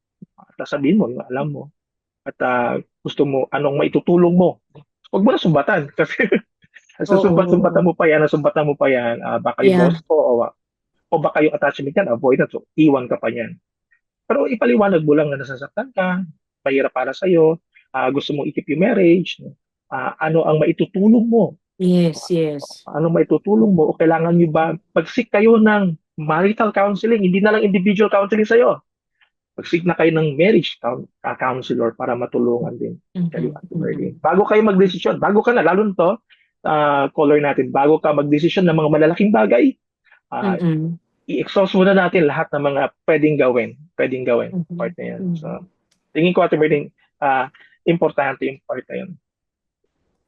At sabihin mo, yung alam mo. At gusto mo, anong maitutulong mo. Huwag mo na sumbatan. Kasi sumbatan mo pa yan, baka yung boss ko, o baka yung attachment yan, avoidance, so iwan ka pa yan. Pero ipaliwanag mo lang na nasasaktan ka, mahirap para sa'yo, gusto mong i-keep yung marriage, ano ang maitutulong mo? Yes. Ano maitutulong mo? O kailangan nyo ba, pag-seek kayo ng marital counseling, hindi na lang individual counseling sa'yo. Pag-seek na kayo ng marriage counselor para matulungan din kayo at Merlin. Bago kayo mag-desisyon, bago ka na, lalo nito, caller natin, bago ka mag-desisyon ng mga malalaking bagay, i-exhaust muna natin lahat ng mga pwedeng gawin. Part na yan. So, tingin ko, Ate Merlin, importante yung part na yun.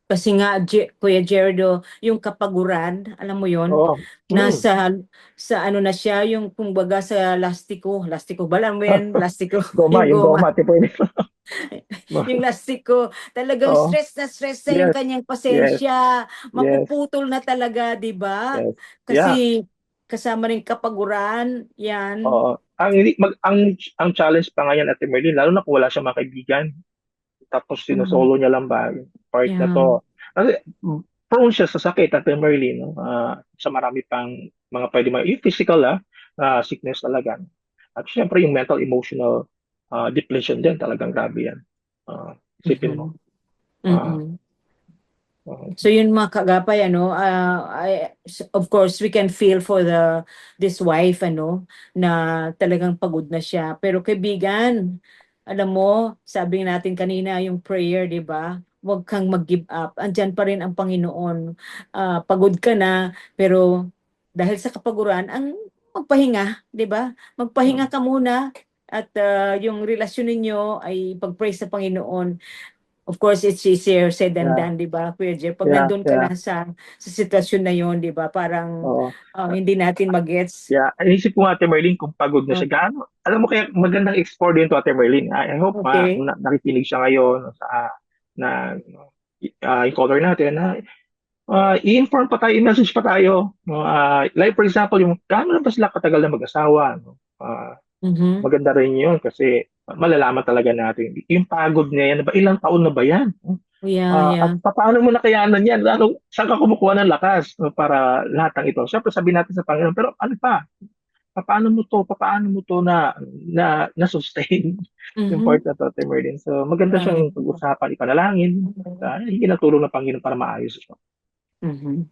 Kasi nga, Kuya Gerdo, yung kapaguran, alam mo yon, Oo. nasa sa ano na siya, yung kumbaga sa lastiko ba, alam mo yan, lastiko, Goma, yung yung goma, goma, Ate Merlin. yung lastiko, talagang Oo. stress na yung Yes, kanyang yes, pasensya, yes, mapuputol na talaga, di ba? yes. Yeah. Kasi kasama rin kapaguran, yan. Oo. Ang challenge pa ngayon, Ate Merlin, lalo na kung wala siyang mga kaibigan, tapos Mhm. sinusolo niya lang ba yung part na Yeah. to. Kasi prone siya sa sakit, Ate Merlin, no? Sa marami pang mga pwede yung physical sickness talaga. At syempre yung mental, emotional depletion din, talagang grabe yan. Isipin mo. Mhm. Ah, Mhm. ah, So yun mga kagapay, ano, of course we can feel for this wife, ano, na talagang pagod na siya. Pero kaibigan, alam mo, sabi natin kanina yung prayer, di ba? Huwag kang mag-give up. Andyan pa rin ang Panginoon. Pagod ka na, pero dahil sa kapaguran, ang magpahinga, di ba? Magpahinga ka muna at yung relasyon ninyo ay pag-pray sa Panginoon. Of course, it's easier said than yeah, done, di ba, Kuya Jeff? Pag yeah, nandun ka yeah. na sa sitwasyon na yon, di ba, parang Oo. hindi natin magets. Yeah, inisip ko nga, Ate Merlin, kung pagod na Oh, siya. Gaano? Alam mo, kaya magandang explore din to, Ate Merlin. I hope okay. nakikinig siya ngayon sa na yung caller natin na i-inform pa tayo, i-message pa tayo. No? Like for example, yung gaano na ba sila katagal na mag-asawa? No? Mhm. Maganda rin yun kasi malalaman talaga natin. Yung pagod niya yan, ba, ilang taon na ba yan? Yeah, At yeah. paano mo nakayanan yan? Ano, saan ka kumukuha ng lakas no, para lahat ng ito? Siyempre sabihin natin sa Panginoon, pero ano pa? Paano mo to na sustain yung part Mhm. na to, Ate Merlin. So maganda Right. siyang pag-usapan, ipanalangin. Hindi na tulong ng Panginoon para maayos ito. Mhm.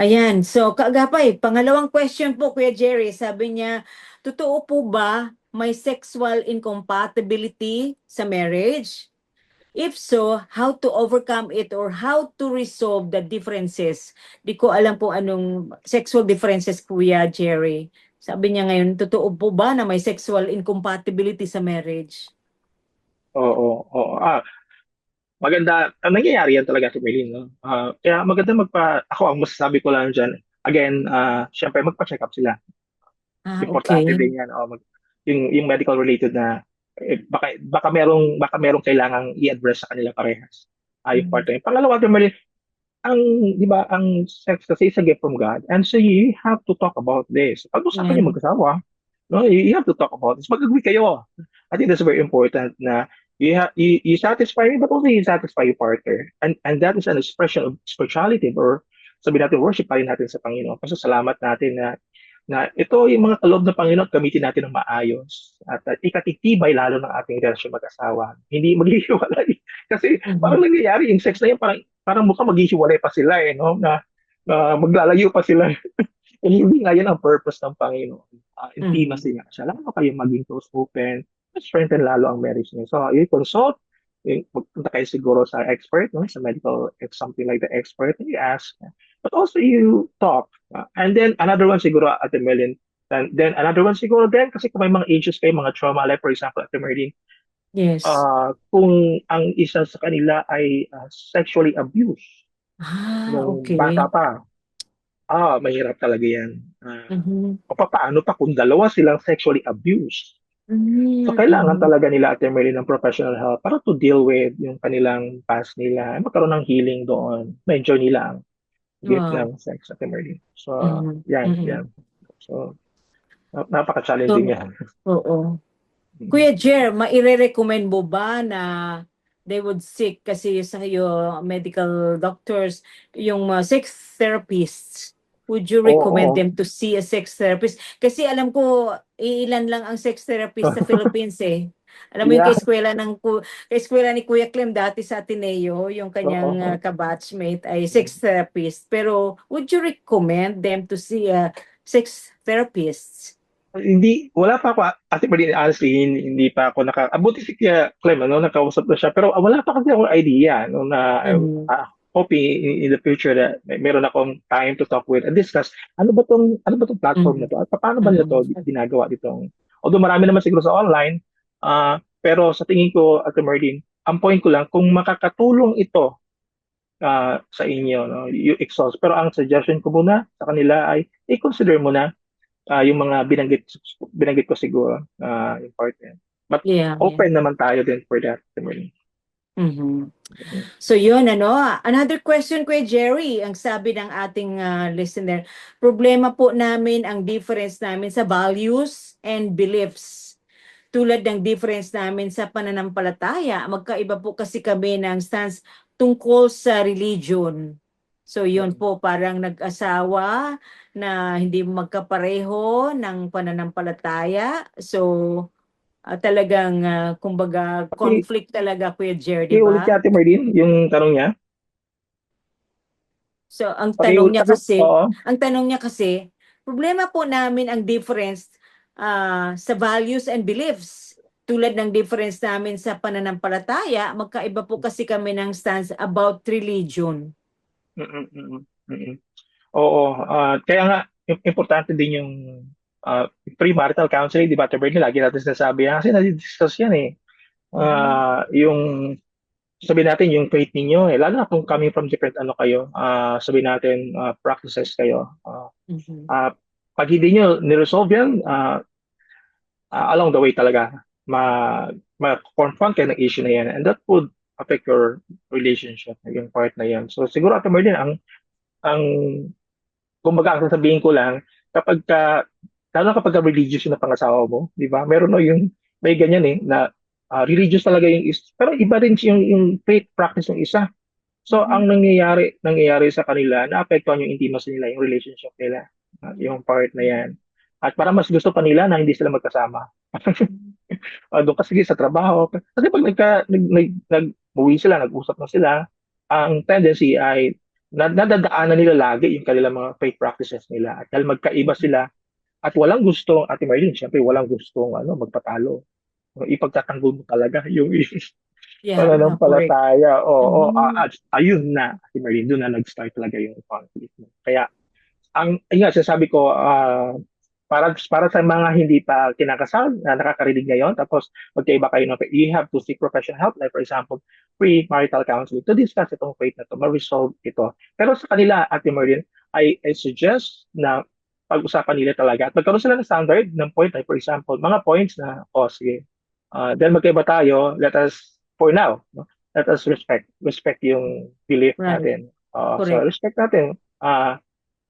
Ayan, so kaagapay, pangalawang question po, Kuya Jerry, sabi niya, totoo po ba may sexual incompatibility sa marriage? If so, how to overcome it or how to resolve the differences? Di ko alam po anong sexual differences, Kuya Jerry. Sabi niya ngayon, totoo po ba na may sexual incompatibility sa marriage? Oo, oo. Maganda, nangyayari yan talaga sa Merlin, no? Kaya maganda ako ang masasabi ko lang dyan, again, syempre magpa-check up sila. Importante Okay. din yan. Yung medical related na, baka merong kailangang i-address sa kanila parehas. Yung part na yun. Pangalawa, Merlin, di ba, ang sex kasi is a gift from God. And so you have to talk about this. Pag-usapan niyo Yan. mag-asawa, no, you have to talk about this. Mag-agree kayo. I think that's very important na you satisfy me, but also you satisfy your partner. And that is an expression of spirituality or sabi natin, worship pa rin natin sa Panginoon. Kasi salamat natin na ito yung mga kaloob ng Panginoon, gamitin natin ng maayos at ikatitibay lalo ng ating relasyon mag-asawa. Hindi maghihiwalay. Kasi parang Mhm. nangyayari yung sex na yun, parang mukhang maghihiwalay pa sila no? Na maglalayo pa sila. Eh, hindi nga yan ang purpose ng Panginoon. Mhm. Intimacy nga siya. Lalo kayo maging close open, strengthen lalo ang marriage niyo. So, you consult, magpunta kayo siguro sa expert, no? Sa medical, something like the expert, and you ask. But also you talk. And then another one siguro, Ate Merlin, and then another one siguro din, kasi kung may mga issues kayo, mga trauma, like for example, Ate Merlin, Yes. kung ang isa sa kanila ay sexually abused nung bata Okay. pa, mahirap talaga yan. Mhm. Paano pa kung dalawa silang sexually abused? So, Mhm. kailangan Mhm. talaga nila, Ate Merlin, ng professional help para to deal with yung kanilang past nila. Magkaroon ng healing doon. Ma-enjoy nila ang gift Wow. ng sex, Ate Merlin. So, Mhm. yan, Mhm. yan. So, napaka-challenging So, yan. oo. Kuya Jer, maire-recommend mo ba na they would seek kasi sa iyo medical doctors, yung sex therapists? Would you Oo, recommend oo. them to see a sex therapist? Kasi alam ko, ilan lang ang sex therapist sa Philippines eh. Alam mo yung Yeah. kay eskwela ni Kuya Clem dati sa Ateneo, yung kanyang Oo. kabatchmate ay sex therapist. Pero would you recommend them to see a sex therapist? Wala pa ako, Ate Merlin, honestly, hindi pa ako abuti si Kuya Clem, nakausap na siya, pero wala pa kasi akong idea, na Mhm. hoping in the future that meron akong time to talk with and discuss, ano ba tong platform na Mhm. to, at paano ba nila Mhm. to ginagawa ditong, although marami naman siguro sa online, Pero sa tingin ko, Ate Marlene, ang point ko lang, kung makakatulong ito sa inyo, no, you exhaust. Pero ang suggestion ko muna sa kanila ay i-consider mo na yung mga binanggit ko siguro, yung part na yan. But Yeah, yeah. open naman tayo din for that, Ate Marlene. Mhm. So yun, another question, Kuya Jerry, ang sabi ng ating listener, problema po namin ang difference namin sa values and beliefs. Tulad ng difference namin sa pananampalataya, magkaiba po kasi kami ng stance tungkol sa religion. So yun po, parang nag-asawa na hindi magkapareho ng pananampalataya. So talagang, kumbaga, conflict talaga, Kuya Jer, di Iulit ba? niya, Ate Marlene, yung tanong niya. So, Pakiulit, oo. ang tanong niya kasi, problema po namin ang difference sa values and beliefs. Tulad ng difference namin sa pananampalataya, magkaiba po kasi kami ng stance about religion. Mm, mm, mm. Oo, kaya nga importante din yung premarital counseling, di ba, Ate Bernie? Lagi natin sinasabi yan kasi nadidiscuss yan eh. Yung sabihin natin yung faith ninyo eh, lalo na kung coming from different ano kayo, sabihin natin practices kayo. Mhm. Pag hindi nyo niresolve yan, along the way talaga, ma-confront kayo ng issue na yan and that would affect your relationship, yung part na yan. So siguro, Ate Merlin, ang kumbaga, ang sasabihin ko lang, kapag ka, lalo na kapag ka religious yung pangasawa mo, di ba? Meron no yung, may ganyan eh, na religious talaga yung pero iba rin yung faith practice ng isa. So, ang nangyayari sa kanila, naapektuhan yung intimacy nila, yung relationship nila, yung part na yan. At para mas gusto pa nila na hindi sila magkasama. Doon kasi sa trabaho. Kasi pag nag-uwi sila, nag-usap na sila, ang tendency ay nadadaanan nila lagi yung kanilang mga faith practices nila. At dahil magkaiba sila, at walang gustong, Ate Marlene, syempre walang gustong magpatalo. Ipagtatanggol mo talaga yung Yeah, correct. pananampalataya. Oo, Mhm. ayun na, Ate Marlene, doon na nag-start talaga yung conflict mo. Kaya, ayun nga, sinasabi ko, para sa mga hindi pa kinakasal na nakakarinig ngayon, tapos magkaiba kayo ng you have to seek professional help, like for example, pre-marital counseling to discuss itong faith na to, ma-resolve ito. Pero sa kanila, Ate Marlene, I suggest na pag-usapan nila talaga at magkaroon sila ng standard ng point, like for example, mga points na, sige, dahil magkaiba tayo, for now, no? Let us respect yung belief Right, natin. So correct. respect natin.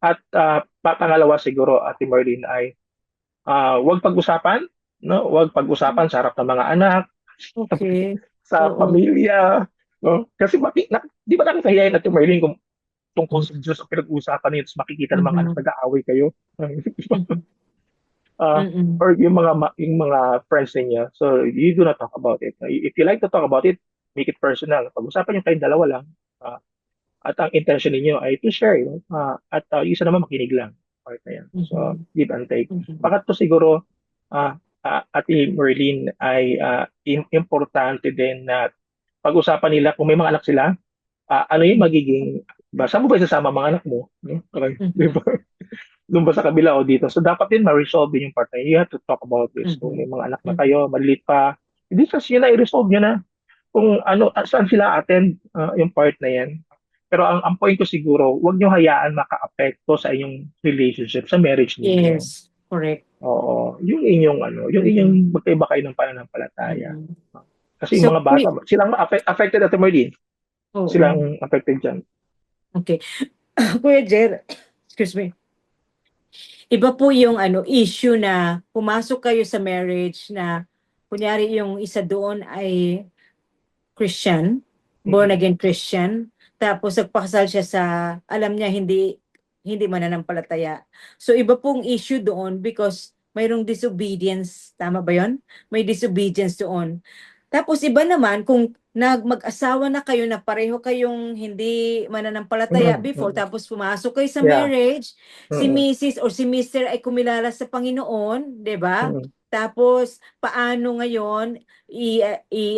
At pangalawa siguro, Ate Marlene, ay huwag pag-usapan, no? Huwag pag-usapan sa harap ng mga anak, Okay. sa Oo. pamilya, no? Kasi di ba nakakahiyain, Ate Marlene, kung tungkol sa Diyos ang pinag-uusapan niyo, tapos makikita ng mga anak Mhm. nag-aaway kayo. Di ba? Mhm. Ah, Mm. or yung mga friends niya. So you do not talk about it. If you like to talk about it, make it personal. Pag-usapan niyo kayong dalawa lang. At ang intention ninyo ay to share, at yung isa naman makinig lang. Part na yan. So, Mhm. give and take. Mhm. Bakit to siguro, Ate Merlin, ay importante din na pag-usapan nila kung may mga anak sila, ano yung magiging, saan mo ba isasama mga anak mo? No? Okay, di Mhm. ba? Doon ba sa kabila o dito? So, dapat din ma-resolve din yung part na yun. You have to talk about this. Kung may Mhm. mga anak na Mhm. kayo, maliit pa, hindi kasi yun na, i-resolve nyo na kung saan sila attend, yung part na yan. Pero ang point ko siguro, huwag nyo hayaan makaapekto sa inyong relationship, sa marriage ninyo. Yes, correct. Oo, yung inyong Mhm. magkaiba kayo ng pananampalataya. Mhm. Kasi yung So, mga bata, silang affected at Merlin, oo. silang affected dyan. Okay. Kuya Jer, excuse me. Iba po yung issue na pumasok kayo sa marriage na kunyari yung isa doon ay Christian, born Mm-mm. again Christian, tapos nagpakasal siya sa alam niya hindi mananampalataya. So iba pong issue doon because mayroong disobedience, tama ba 'yon? May disobedience doon. Tapos iba naman kung mag-asawa na kayo na pareho kayong hindi mananampalataya Mm-mm. before Mm-mm. tapos pumasok kayo sa Yeah. marriage, si Mm-mm. Mrs. or si Mr. ay kumilala sa Panginoon, 'di ba? Mm-mm. Tapos, paano ngayon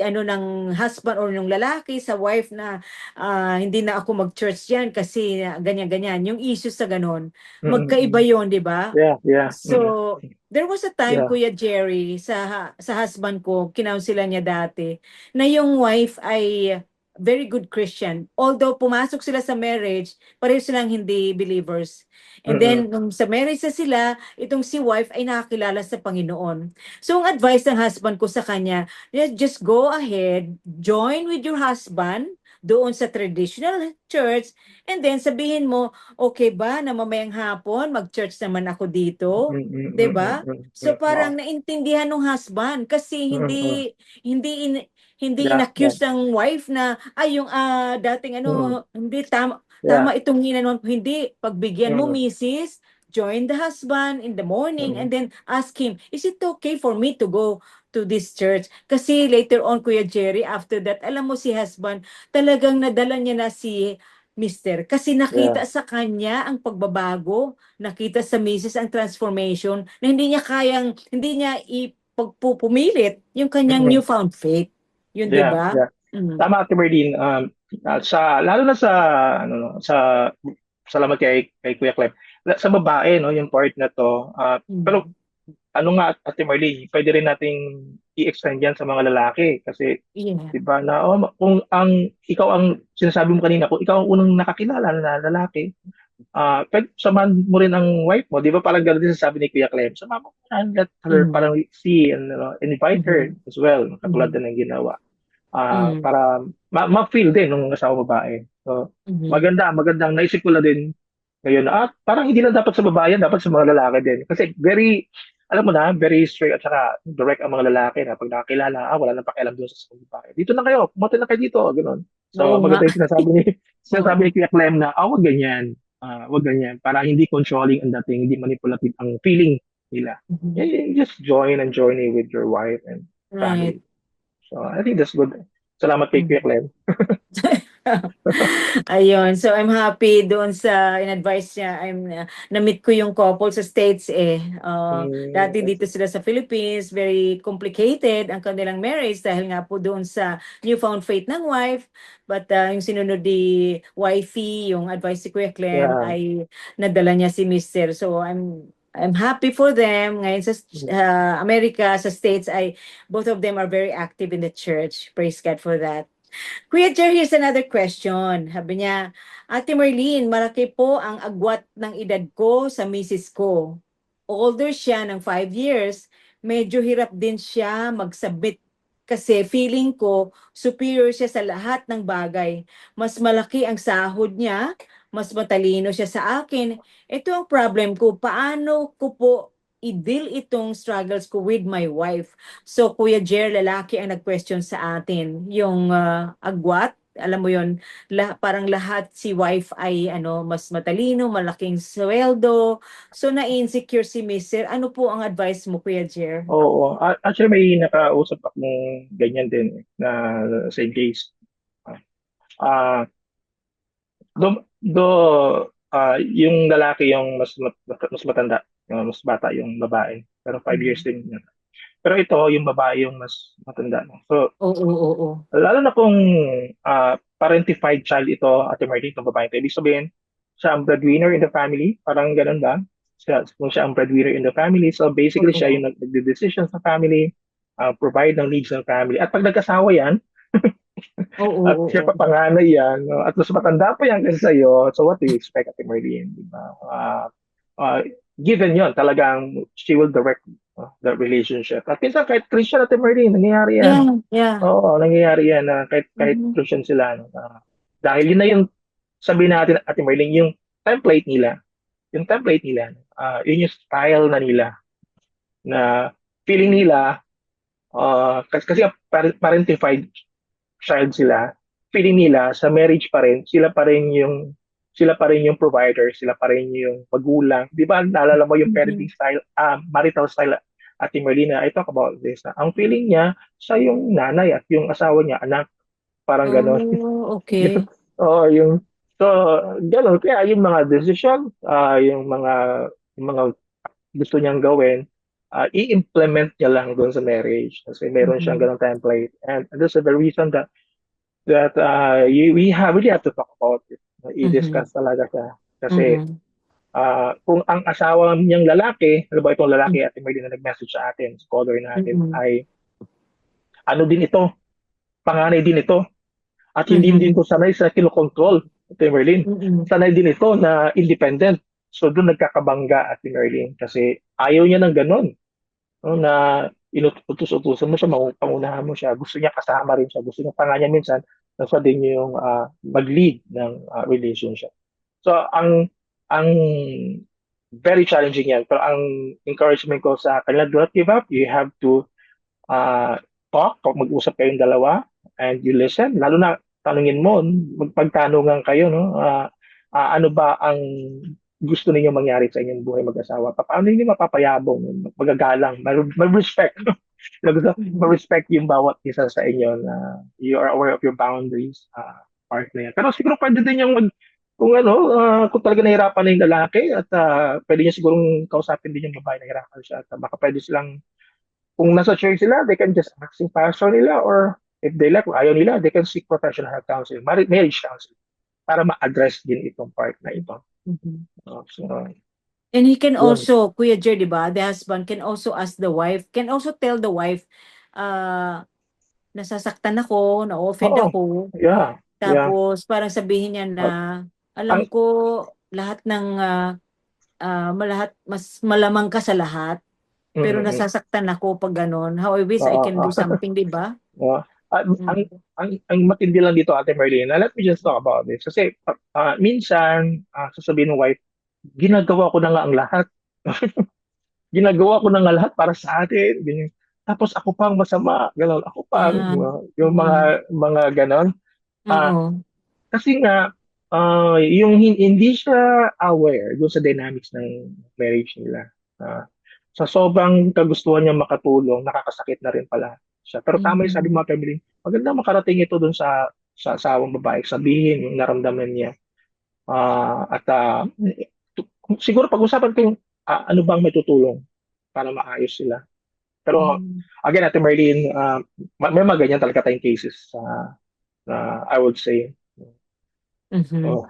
ano ng husband or ng lalaki sa wife na hindi na ako mag-church yan kasi ganyan-ganyan. Yung issues sa ganon, magkaiba Mm-mm. yon, di ba? Yeah, yeah. Mm-mm. So, there was a time, Yeah. Kuya Jerry, sa husband ko, kinaunsilan niya dati, na yung wife ay very good Christian. Although pumasok sila sa marriage, pareho silang hindi believers. And Mm-mm. then, nung sa marriage na sila, itong si wife ay nakakilala sa Panginoon. So, ang advice ng husband ko sa kanya, just go ahead, join with your husband doon sa traditional church, and then sabihin mo, okay ba na mamayang hapon, mag-church naman ako dito? Mm-mm. 'Di ba? So Mm-mm. parang Wow. naintindihan ng husband kasi Mm-mm. hindi hindi Yeah, yeah. in-accuse ng wife na ay yung dating Mm. hindi tama Yeah. itong ginagawa mo. Hindi, pagbigyan mo Mm. misis, join the husband in the morning Mm. and then ask him, is it okay for me to go to this church? Kasi later on, Kuya Jerry, after that, alam mo si husband, talagang nadala niya na si Mister. Kasi Yeah. nakita sa kanya ang pagbabago, nakita sa misis ang transformation na hindi niya ipagpupumilit yung kanyang Mm. newfound faith. Yun, di Yeah, ba? yeah. Mm. Tama, Ate Merlin. Sa lalo na sa ano no, sa salamat kay Kuya Clem. Sa babae no, yung part na to. Pero Mm. ano nga Ate Merlin, pwede rin nating i-extend yan sa mga lalaki kasi Yeah. 'di ba na kung ikaw ang sinasabi mo kanina, kung ikaw ang unang nakakilala na lalaki, pwede samahan mo rin ang wife mo, 'di ba? Parang gano'n din sabi ni Kuya Clem. Samahan mo and let her Mm. parang see and invite her Mhm. as well, katulad Mhm. din ng ginawa. Mm. Para ma-feel din ng asawa babae. So, Mhm. magandang naisip ko na din ngayon na parang hindi lang dapat sa babae yan, dapat sa mga lalaki din. Kasi alam mo na, very straight at saka direct ang mga lalaki na pag nakakilala, wala nang pakialam doon sa babae. Dito na kayo, pumunta na kayo dito, gano'n. Oo So, nga. maganda yung sinasabi Oo. ni Kuya Clem na, wag ganyan. Wag ganyan. Para hindi controlling ang dating, hindi manipulative ang feeling nila. Mhm. Just join and journey with your wife and Right. family. So, I think that's good. Salamat kay Kuya Mhm. Clem. Ayun. So, I'm happy doon sa in-advise niya. Na-meet ko yung couple sa States eh. Dati Mm, dito sila sa Philippines, very complicated ang kanilang marriage dahil nga po doon sa newfound faith ng wife. But yung sinunod ni wifey, yung advice si Kuya Clem yeah. ay nadala niya si Mister. So, I'm happy for them. Ngayon sa Amerika, sa States ay both of them are very active in the church. Praise God for that. Kuya Jer, here's another question. Sabi niya, Ate Marlene, malaki po ang agwat ng edad ko sa misis ko. Older siya ng 5 years. Medyo hirap din siya mag-submit kasi feeling ko superior siya sa lahat ng bagay. Mas malaki ang sahod niya, mas matalino siya sa akin. Ito ang problem ko. Paano ko po i-deal itong struggles ko with my wife? So, Kuya Jer, lalaki ang nag-question sa atin. Yung agwat, alam mo yon, parang lahat si wife ay mas matalino, malaking sweldo. So, na-insecure si Mister. Ano po ang advice mo, Kuya Jer? Oo. Actually, may nakausap akong ganyan din na same case. Ah, yung lalaki yung mas matanda, mas bata yung babae. Pero 5 years Mhm. din yun. Pero ito, yung babae yung mas matanda. No? So, Oo, oo, oo. lalo na kung parentified child ito, Ate Martin, itong babae ito, ibig sabihin, siya ang breadwinner in the family, parang ganun ba? Kung siya ang breadwinner in the family, so basically siya Oo, yung nagde-decision sa family, provide ng needs ng family. At pag nagkasawa yan, oo, at oo, siya oo. pa panganay yan, no? At mas matanda pa yan kasi sa'yo, so what do you expect, Ate Marlene? Di ba? Uh, given yon talagang she will direct the relationship. At minsan kahit Christian, Ate Marlene, nangyayari yan. Yeah, yeah. Oo, nangyayari yan na kahit Mhm. Christian sila. No? Dahil yun na yung, sabihin natin, Ate Marlene, yung template nila. Yung template nila, yun yung style na nila. Na feeling nila, kasi parentified child sila, feeling nila sa marriage pa rin, sila pa rin yung provider, sila pa rin yung magulang. Di ba, naalala mo yung parenting Mhm. style, marital style, Ate Merlina, I talk about this. Ang feeling niya, siya yung nanay at yung asawa niya, anak, parang gano'n. Oh, okay. Oo, so, gano'n. Kaya yung mga decision, yung mga gusto niyang gawin, i-implement niya lang doon sa marriage kasi meron siyang Mhm. ganong template. And that's the reason that we really have to talk about it. Mhm. I-discuss talaga siya. Kasi Mhm. kung ang asawa niyang lalaki, ano ba itong lalaki at may na nag-message sa atin, scholar natin, Mhm. ay ano din ito, panganay din ito, at hindi din Mhm. ito sanay sa kinokontrol, Ate Merlin. Mhm. Sanay din ito na independent. So doon nagkakabangga, Ate Merlin, kasi ayaw niya ng ganun, no, na inututos-utusan mo siya, pangunahan mo siya, gusto niya kasama rin siya, gusto niya pa nga niya minsan, na siya din yung mag-lead ng relationship. So ang very challenging yan. Pero ang encouragement ko sa kanila, do not give up. You have to uh, talk, mag-usap kayong dalawa, and you listen. Lalo na, tanungin mo, magpagtanungan kayo, no? Ano ba ang gusto ninyo mangyari sa inyong buhay mag-asawa? Paano ninyo mapapayabong, magagalang, mag-respect, Mhm. mag-respect yung bawat isa sa inyo na you are aware of your boundaries, part na yan. Pero siguro pwede din yung kung ano, kung talaga nahirapan na yung lalaki at pwede niya sigurong kausapin din yung babae na nahirapan siya at baka pwede silang kung nasa church sila, they can just ask yung pastor nila or if they like, kung ayaw nila, they can seek professional counseling, marriage counseling para ma-address din itong part na ito. Mhm. So, And he can yun. also, Kuya Jer, di ba? The husband can also ask the wife, can also tell the wife, uh, nasasaktan ako, na-offend Oo, ako. yeah, yeah. Tapos parang sabihin niya na, Uh, alam ang, ko lahat ng, lahat, mas malamang ka sa lahat, mm, pero mm, mm. nasasaktan ako pag gano'n. How I wish I Oo, can do something, di ba? oo. Ang, Mm. ang matindi lang dito, Ate Merlina, let me just talk about this. Kasi minsan, sasabihin ng wife, ginagawa ko na nga ang lahat. Ginagawa ko na nga lahat para sa atin. Ganyan. Tapos ako pang masama, gano'n. Ako pang, Ah, yung mm. mga gano'n. Ah, Oo. kasi nga, yung hindi siya aware doon sa dynamics ng marriage nila. Ah, sa sobrang kagustuhan niya makatulong, nakakasakit na rin pala siya. Pero tama yung sabi Mhm. mo, Pemilin, maganda makarating ito doon sa asawang babae, sabihin yung naramdaman niya. At siguro pag-usapan ko yung ano bang may tutulong para maayos sila. Pero Mhm. again, Ate Marlene, may mga ganyan talaga tayong cases na I would say. Mhm. Oh,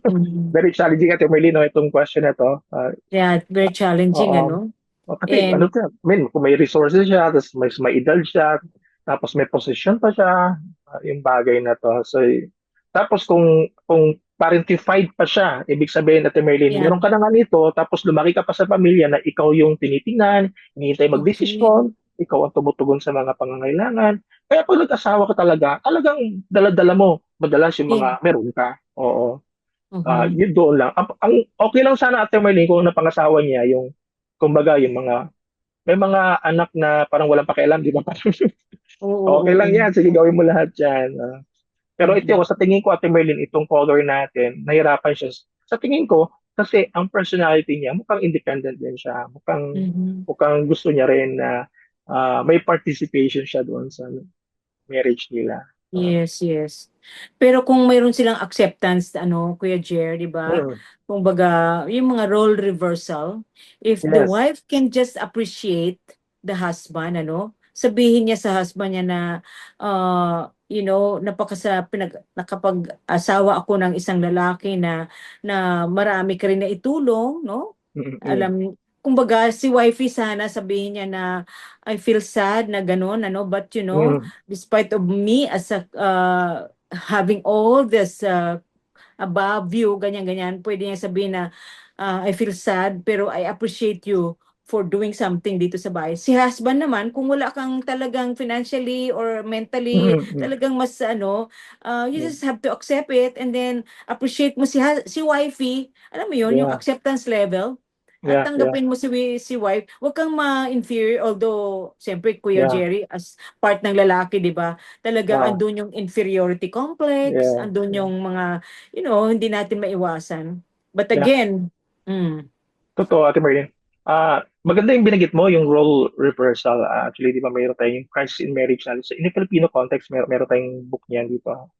Mhm. very challenging Ate Marlene, no, itong question na to. Yeah, very challenging, Oo. ano? Kasi ano And, siya, I mean, kung may resources siya, tapos may edad siya, tapos may position pa siya, yung bagay na to. So, tapos kung parentified pa siya, ibig sabihin Ate Merlin, yeah, meron ka na nga nito, tapos lumaki ka pa sa pamilya na ikaw yung tinitingnan, hinihintay okay. magdesisyon, ikaw ang tumutugon sa mga pangangailangan. Kaya pag nag-asawa ka talaga, talagang dala-dala mo madalas yung Yeah. mga meron ka. Oo. Mhm. Yun doon lang. Ang okay lang sana Ate Marlene kung napangasawa niya yung kumbaga yung may mga anak na parang walang pakialam, di ba? Parang, Oo, okay lang oo. yan, sige gawin mo lahat yan. Pero ito, Mhm. sa tingin ko, Ate Merlin, itong caller natin, nahirapan siya. Sa tingin ko, kasi ang personality niya, mukhang independent din siya. Mhm. Mukhang gusto niya rin na may participation siya doon sa marriage nila. Yes, yes. Pero kung mayroon silang acceptance, ano, Kuya Jer, di ba? Mm, Kumbaga, yung mga role reversal, if the yes. wife can just appreciate the husband, ano, sabihin niya sa husband niya na, nakapag-asawa ako ng isang lalaki na marami ka rin na itulong, no? Mm, mm, Alam, kumbaga, si wifey sana sabihin niya na, I feel sad na gano'n, ano, but mm, despite of me as a having all this above you, ganyan-ganyan, pwede niya sabihin na I feel sad pero I appreciate you for doing something dito sa bahay. Si husband naman, kung wala kang talagang financially or mentally, mm, mm, talagang mas ano, you mm. just have to accept it and then appreciate mo si wifey, alam mo yun, yung Yeah, acceptance level. At yeah, yeah, tanggapin mo si wife, huwag kang ma-inferior, although, siyempre, Kuya yeah, Jerry, as part ng lalaki, di ba? Talagang ah, andun yung inferiority complex, yeah, andun yeah, yung mga, hindi natin maiwasan. But yeah. again, mm, Totoo, Ate Merlin. Maganda yung binanggit mo, yung role reversal. Actually, di ba mayroon tayong crisis in marriage na. So, in the Filipino context, meron tayong book niyan dito.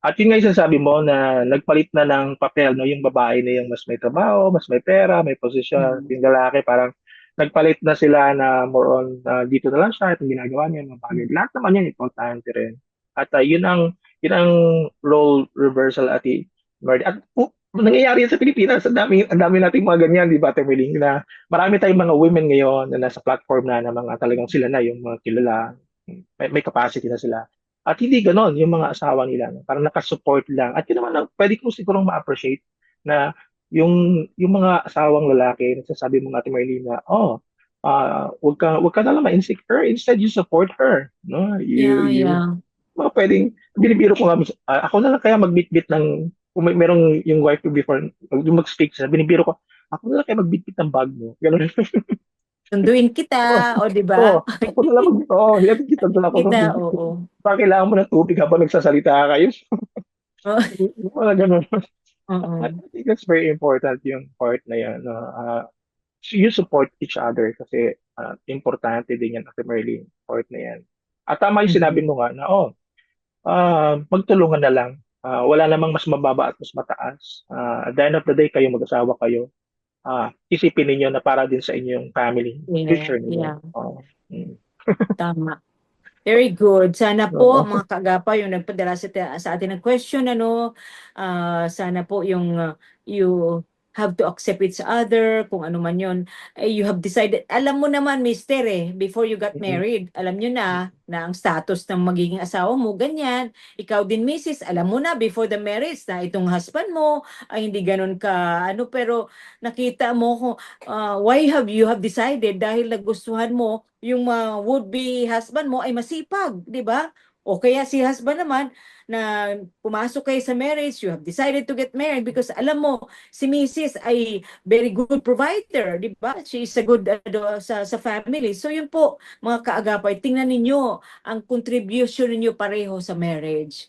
At yun nga yung sinasabi mo na nagpalit na ng papel, no? Yung babae na yung mas may trabaho, mas may pera, may posisyon. mm, Yung lalaki parang nagpalit na sila na more on dito na lang siya, itong ginagawa niya, mga bagay. Lahat naman yan importante rin. At yun ang role reversal at At nangyayari yan sa Pilipinas, ang dami nating mga ganyan, di ba, Temeling, na marami tayong mga women ngayon na nasa platform na mga talagang sila na yung mga kilala, may capacity na sila. At hindi ganon yung mga asawa nila, no? Parang nakasupport lang. At yun naman, pwede ko sigurong ma-appreciate na yung mga asawang lalaki, nagsasabi mo nga, Marlene, na, wag ka na lang ma-insecure. Instead, you support her. No? Yeah, yeah. Mga pwedeng, binibiro ko nga, ako na lang kaya magbitbit ng, kung merong yung wife ko before, yung mag-speak siya, binibiro ko, ako na lang kaya magbitbit ng bag mo. Ganun. Sunduin Oh, kita, o di oh, ba? ako na lang hinatid kita na ako ng Kita, tubig. oo. Bakit kailangan mo ng tubig habang nagsasalita kayo? Oo. Yung mga ganun. Oo. I think that's very important yung part na yan. No? You support each other kasi importante din yan, Ate Merlin, part na yan. At tama yung Mhm. sinabi mo nga na, magtulungan na lang. Wala namang mas mababa at mas mataas. At the end of the day, kayo mag-asawa kayo. Isipin ninyo na para din sa inyong family, Yeah, future ninyo. yeah. Mm. Tama. Very good. Sana po Oo. mga kaagapa yung nagpadala sa atin ng question, sana po yung you have to accept each other, kung ano man yun. You have decided, alam mo naman, mister, before you got Mm-mm. married, alam nyo na ang status ng magiging asawa mo, ganyan. Ikaw din, misis, alam mo na before the marriage na itong husband mo ay hindi ganun ka, pero nakita mo kung why you have decided dahil nagustuhan mo yung would-be husband mo ay masipag, di ba? O kaya si husband naman na pumasok kayo sa marriage, you have decided to get married because alam mo, si Mrs. ay very good provider, di ba? She is a good sa family. So yun po, mga kaagapay, tingnan ninyo ang contribution ninyo pareho sa marriage.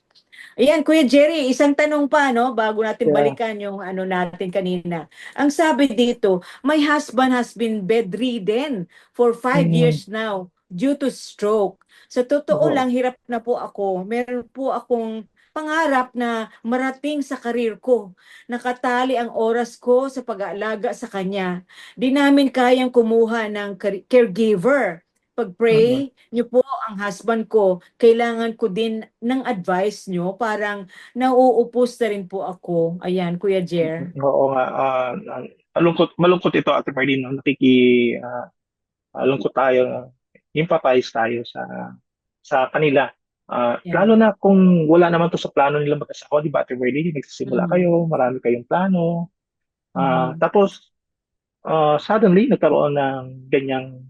Ayan, Kuya Jerry, isang tanong pa, no, bago natin Yeah. balikan yung natin kanina. Ang sabi dito, my husband has been bedridden for 5 years now due to stroke. Sa totoo Oo. lang, hirap na po ako. Meron po akong pangarap na marating sa karir ko. Nakatali ang oras ko sa pag-aalaga sa kanya. Di namin kayang kumuha ng caregiver. Mm. Pag-pray niyo po ang husband ko, kailangan ko din ng advice nyo. Parang nauupos na rin po ako. Ayan, Kuya Jer. Oo nga. Malungkot ito, Ate Marlene, no? Lungkot tayo. Empathize tayo sa kanila. Yeah. Lalo na kung wala naman to sa plano nila mag-asawa, di ba, Ate Marlene? Nagsisimula Mhm. kayo, marami kayong plano. Mhm. Tapos, suddenly, nagkaroon ng ganyang,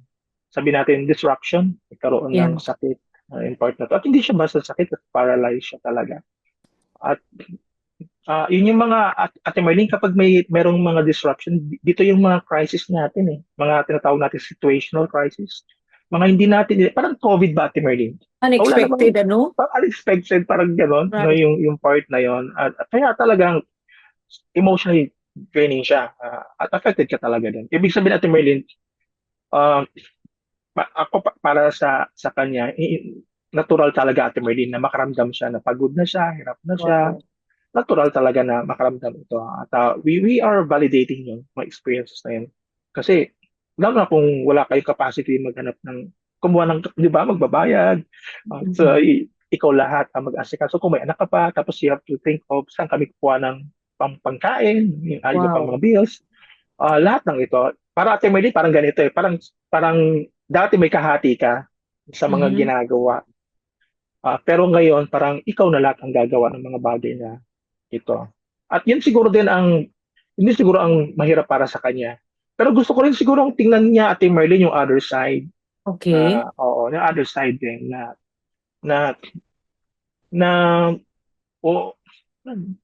sabi natin, disruption. Nagkaroon ng Yeah. sakit in part na to. At hindi siya basta sakit, at paralyzed siya talaga. At yun yung mga, Ate Marlene, kapag merong mga disruption, dito yung mga crisis natin mga tinatawag natin situational crisis. Mga hindi natin, parang COVID ba, Ate Marlene? Wala namang, Unexpected, ano? parang unexpected, parang gano'n, no, Right. yung part na yon. At kaya talagang emotionally draining siya. At affected ka talaga din. Ibig sabihin, Ate Marlene, uh, para sa kanya, natural talaga, Ate Marlene, na makaramdam siya na pagod na siya, hirap na siya, Wow. natural talaga na makaramdam ito. At we are validating yung mga experiences na yun. Kasi, lalo na kung wala kayong capacity maghanap ng, kumuha ng, di ba, magbabayad. So, Mhm. ikaw lahat ang mag-asikaso. Kung may anak ka pa, tapos you have to think of saan kami kukuha ng pangkain, yung iba pang Wow. mga bills. Lahat ng ito. Para Ate Merly, parang ganito Parang dati may kahati ka sa mga Mhm. ginagawa. Pero ngayon, parang ikaw na lahat ang gagawa ng mga bagay na ito. At yun siguro ang mahirap para sa kanya. Pero gusto ko rin siguro tingnan niya, Ate Merlin, yung other side. Okay. Oo, yung other side din na, na, o,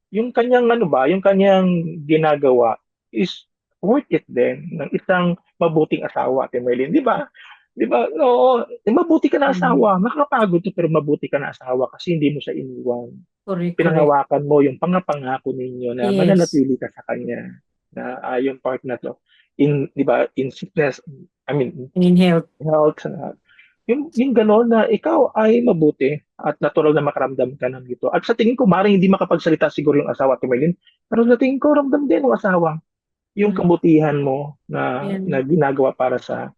yung kanyang yung kanyang ginagawa is worth it din ng isang mabuting asawa, Ate Merlin. Di ba? Di ba? Oo, mabuti ka na Mhm. asawa. Nakakapagod to, pero mabuti ka na asawa kasi hindi mo siya iniwan. Correct, correct. Pinangawakan mo yung pangako ninyo na Yes. mananatili ka sa kanya na yung part na to di ba, in sickness, I mean In health. in health, yung gano'n na ikaw ay mabuti at natural na makaramdam ka ng ito. At sa tingin ko, maaaring hindi makapagsalita siguro yung asawa, Ate Merlin, pero sa tingin ko, ramdam din ng asawa yung kabutihan mo na Yan. ginagawa para sa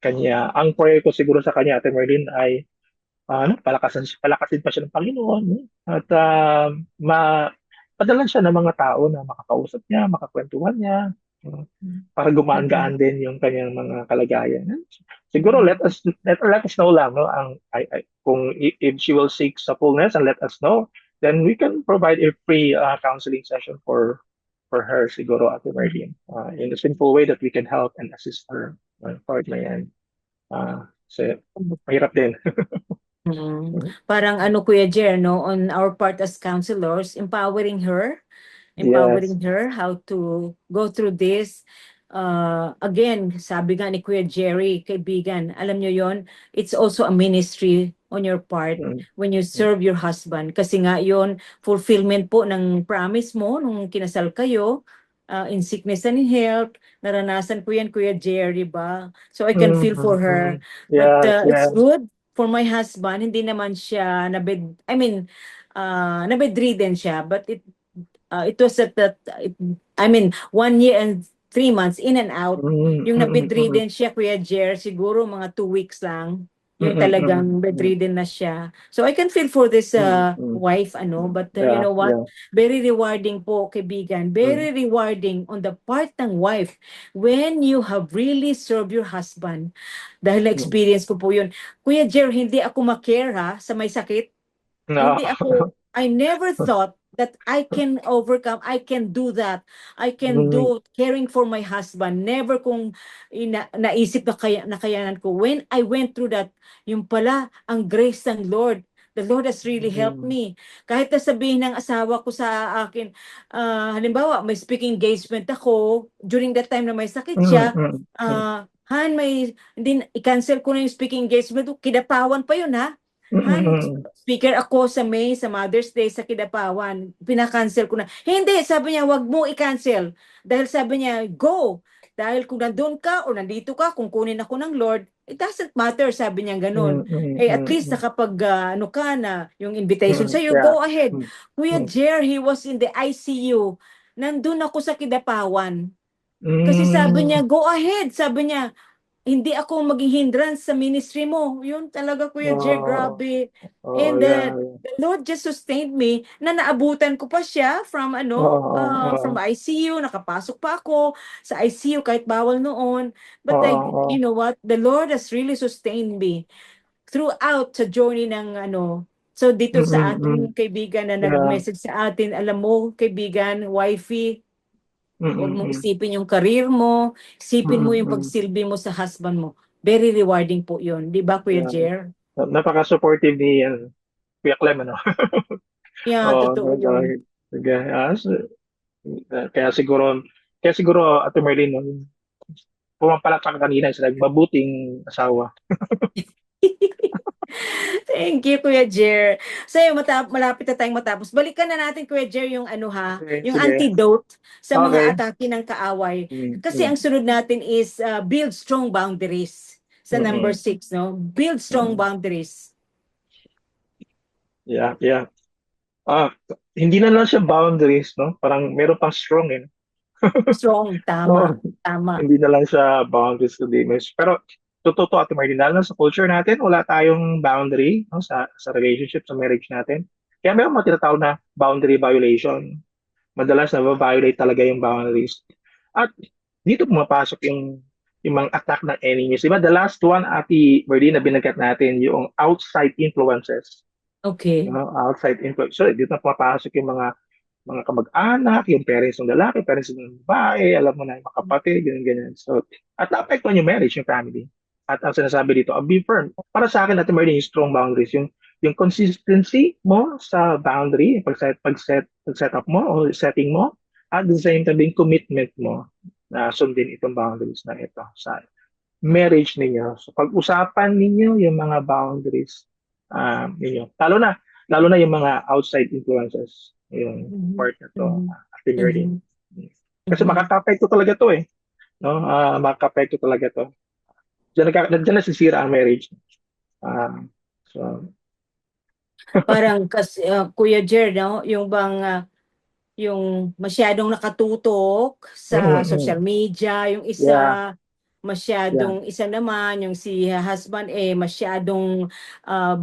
kanya. Ang prayer ko siguro sa kanya, Ate Merlin, ay palakasin pa siya ng Panginoon, no? At padalan siya ng mga tao na makakausap niya, makakwentuhan niya, no? Para Mm-mm. gumaan-gaan din yung kanyang mga kalagayan. Siguro Mm-mm. let us know lang, no, kung if she will seek sa fullness and let us know, then we can provide a free counseling session for her siguro, Ate Merlin, in a simple way that we can help and assist her part na yan. Kasi mahirap din. Mm. Parang ano Kuya Jer, no, on our part as counselors, Yes. empowering her how to go through this. Again, sabi nga ni Kuya Jerry, kaibigan, alam nyo yon, it's also a ministry on your part Mm, when you mm, serve your husband. Kasi nga yon, fulfillment po ng promise mo nung kinasal kayo, in sickness and in health. Naranasan ko yan, Kuya Jerry, ba? So I can feel for her. But Yes, it's yes. good for my husband, hindi naman siya na bedridden siya, but it was at that, I mean, 1 year and 3 months in and out. Mm, Yung mm, mm, na-bedridden siya, Kuya Jer, siguro mga 2 weeks lang. mm, Yung mm, talagang mm, bedridden na siya. So I can feel for this mm, mm, wife, mm. but you Yeah, know what? yeah. Very rewarding po, kaibigan. Mm, Very rewarding on the part ng wife when you have really served your husband. Dahil mm. na-experience ko po yun. Kuya Jer, hindi ako ma-care sa may sakit. No. Hindi ako, I never thought that I can overcome, I can do that. I can Mm, do caring for my husband. Never kong naisip na nakayanan ko. When I went through that, yung pala, ang grace ng Lord. The Lord has really helped mm, me. Kahit na sabihin ng asawa ko sa akin, halimbawa, may speaking engagement ako, during that time na may sakit mm, siya, mm, mm, Han, hindi, i-cancel ko na yung speaking engagement. Kidapawan pa yun, ha? mm, Han, mm, speaker ako sa May, sa Mother's Day sa Kidapawan. Pinakancel ko na. Hindi, sabi niya, wag mo i-cancel. Dahil sabi niya, go. Dahil kung nandun ka o nandito ka, kung kunin ako ng Lord, it doesn't matter, sabi niya mm, ganun. mm, Eh, at mm, least mm, nakapag, ano ka na, yung invitation mm. sa'yo, Yeah. go ahead. Mm, Kuya mm, Jer, he was in the ICU. Nandun ako sa Kidapawan. Kasi sabi mm. niya, go ahead. Sabi niya, hindi ako maging hindrance sa ministry mo. Yun talaga, Kuya Jer, Oh, grabe. oh, And yeah, yeah. the Lord just sustained me na naabutan ko pa siya from Oh, from oh, ICU, nakapasok pa ako sa ICU kahit bawal noon. oh, But you oh, know what? The Lord has really sustained me throughout sa journey ng So mm, dito sa mm, mm. ating kaibigan na Yeah. nag-message sa atin, alam mo, kaibigan, wifey, Mm, huwag mong mm, isipin yung career mo, mm, isipin mo mm, yung mm. pagsilbi mo sa husband mo. Very rewarding po yun. Di ba, Kuya Yeah. Jer? Napaka-supportive ni Kuya Clem, ano? Yeah, Oo, totoo yun. sige. Kaya siguro, Ate Merlin, no, pumapalak ka kanina, sila mabuting asawa. Thank you, Kuya Jer. So, yung malapit na tayong matapos. Balikan na natin, Kuya Jer, yung Okay, yung sige. antidote sa mga Okay. atake ng kaaway. Mm, Kasi mm, ang sunod natin is build strong boundaries. Sa number mm, 6, no? Build strong mm. boundaries. Yeah, yeah. Ah, hindi na lang siya boundaries, no? Parang meron pang strong, eh. Strong, Oo, tama, tama. hindi na lang siya boundaries to limits. Pero totoo to, Ate Martin, lalo na sa culture natin, wala tayong boundary, no, sa relationship, sa marriage natin. Kaya may mga tinatawag na boundary violation. Madalas na-violate talaga yung boundaries. At dito pumapasok yung mga attack ng enemies. Diba? The last one, Ate Martin, na binagat natin, yung outside influences. Okay. No? Outside influence. So, dito na pumapasok yung mga kamag-anak, yung parents ng lalaki, parents ng babae, alam mo na, yung mga kapatid, ganyan, ganyan. So, at naapektuhan yung marriage, yung family. At ang sinasabi dito, be firm. Para sa akin, natin meron yung strong boundaries, yung consistency mo sa boundary, yung pag-set up mo, o setting mo, at the same time, yung commitment mo na sundin itong boundaries na ito sa marriage ninyo. So, pag-usapan ninyo yung mga boundaries ninyo. Lalo na yung mga outside influences, yung Mhm, part na to, mhm, acting early. mhm, Kasi mhm. makaka-apekto talaga to, eh. No? Makaka-apekto talaga to. Diyan nasisira ang marriage. Ah, so, Parang kasi Kuya Jer, no, yung bang yung masyadong nakatutok sa social media, yung Yeah, isa yeah. isa naman yung si husband masyadong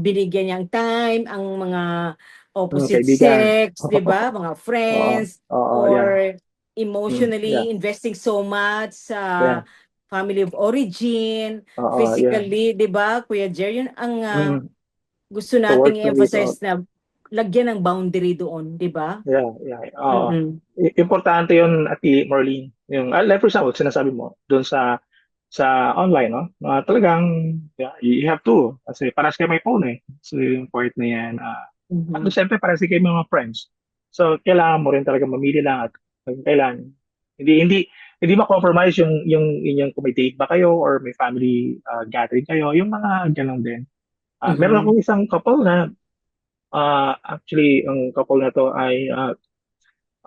binigyan niyang time ang mga opposite Kaibigan. sex, 'di ba? Mga Oo, friends oo, yeah. or Yeah, emotionally investing so much sa yeah. family of origin, Oo, yeah. physically, 'di ba? Kuya Jer, yun ang Mm, gusto to work nating through it all. i-emphasize na lagyan ng boundary doon, 'di ba? Yeah, yeah. Oo. Mm-mm. Importante 'yun, Ate Marlene. Yung like for example, sinasabi mo doon sa online, no? Talagang yeah, you have to kasi parehas kayo may phone eh. So yung part na 'yan, at Mhm. siyempre parehas kayo mga friends. So kailangan mo rin talaga mamili lang at kailangan hindi hindi hindi ma-compromise yung inyong kung may date ba kayo or may family gathering kayo, yung mga gano'n din. Meron Mhm. akong isang couple na actually ang couple na to ay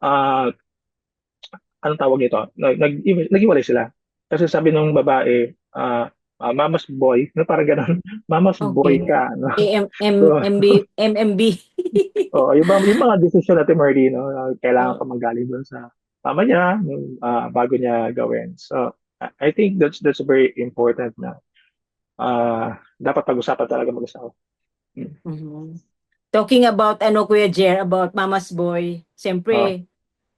ah, anong tawag nito? Naghiwalay sila. Kasi sabi ng babae, mama's boy, no, parang gano'n, mama's boy Okay. ka, no? So, MMB, MMB. yung mga decision natin, Marlene, no, kailangan Oh, pa manggaling doon sa mama niya, no, bago niya gawin. So, I think that's very important na dapat pag-usapan talaga mag-asawa. Mm. mhm. Talking about Kuya Jer, about Mama's Boy. Ah, Siyempre,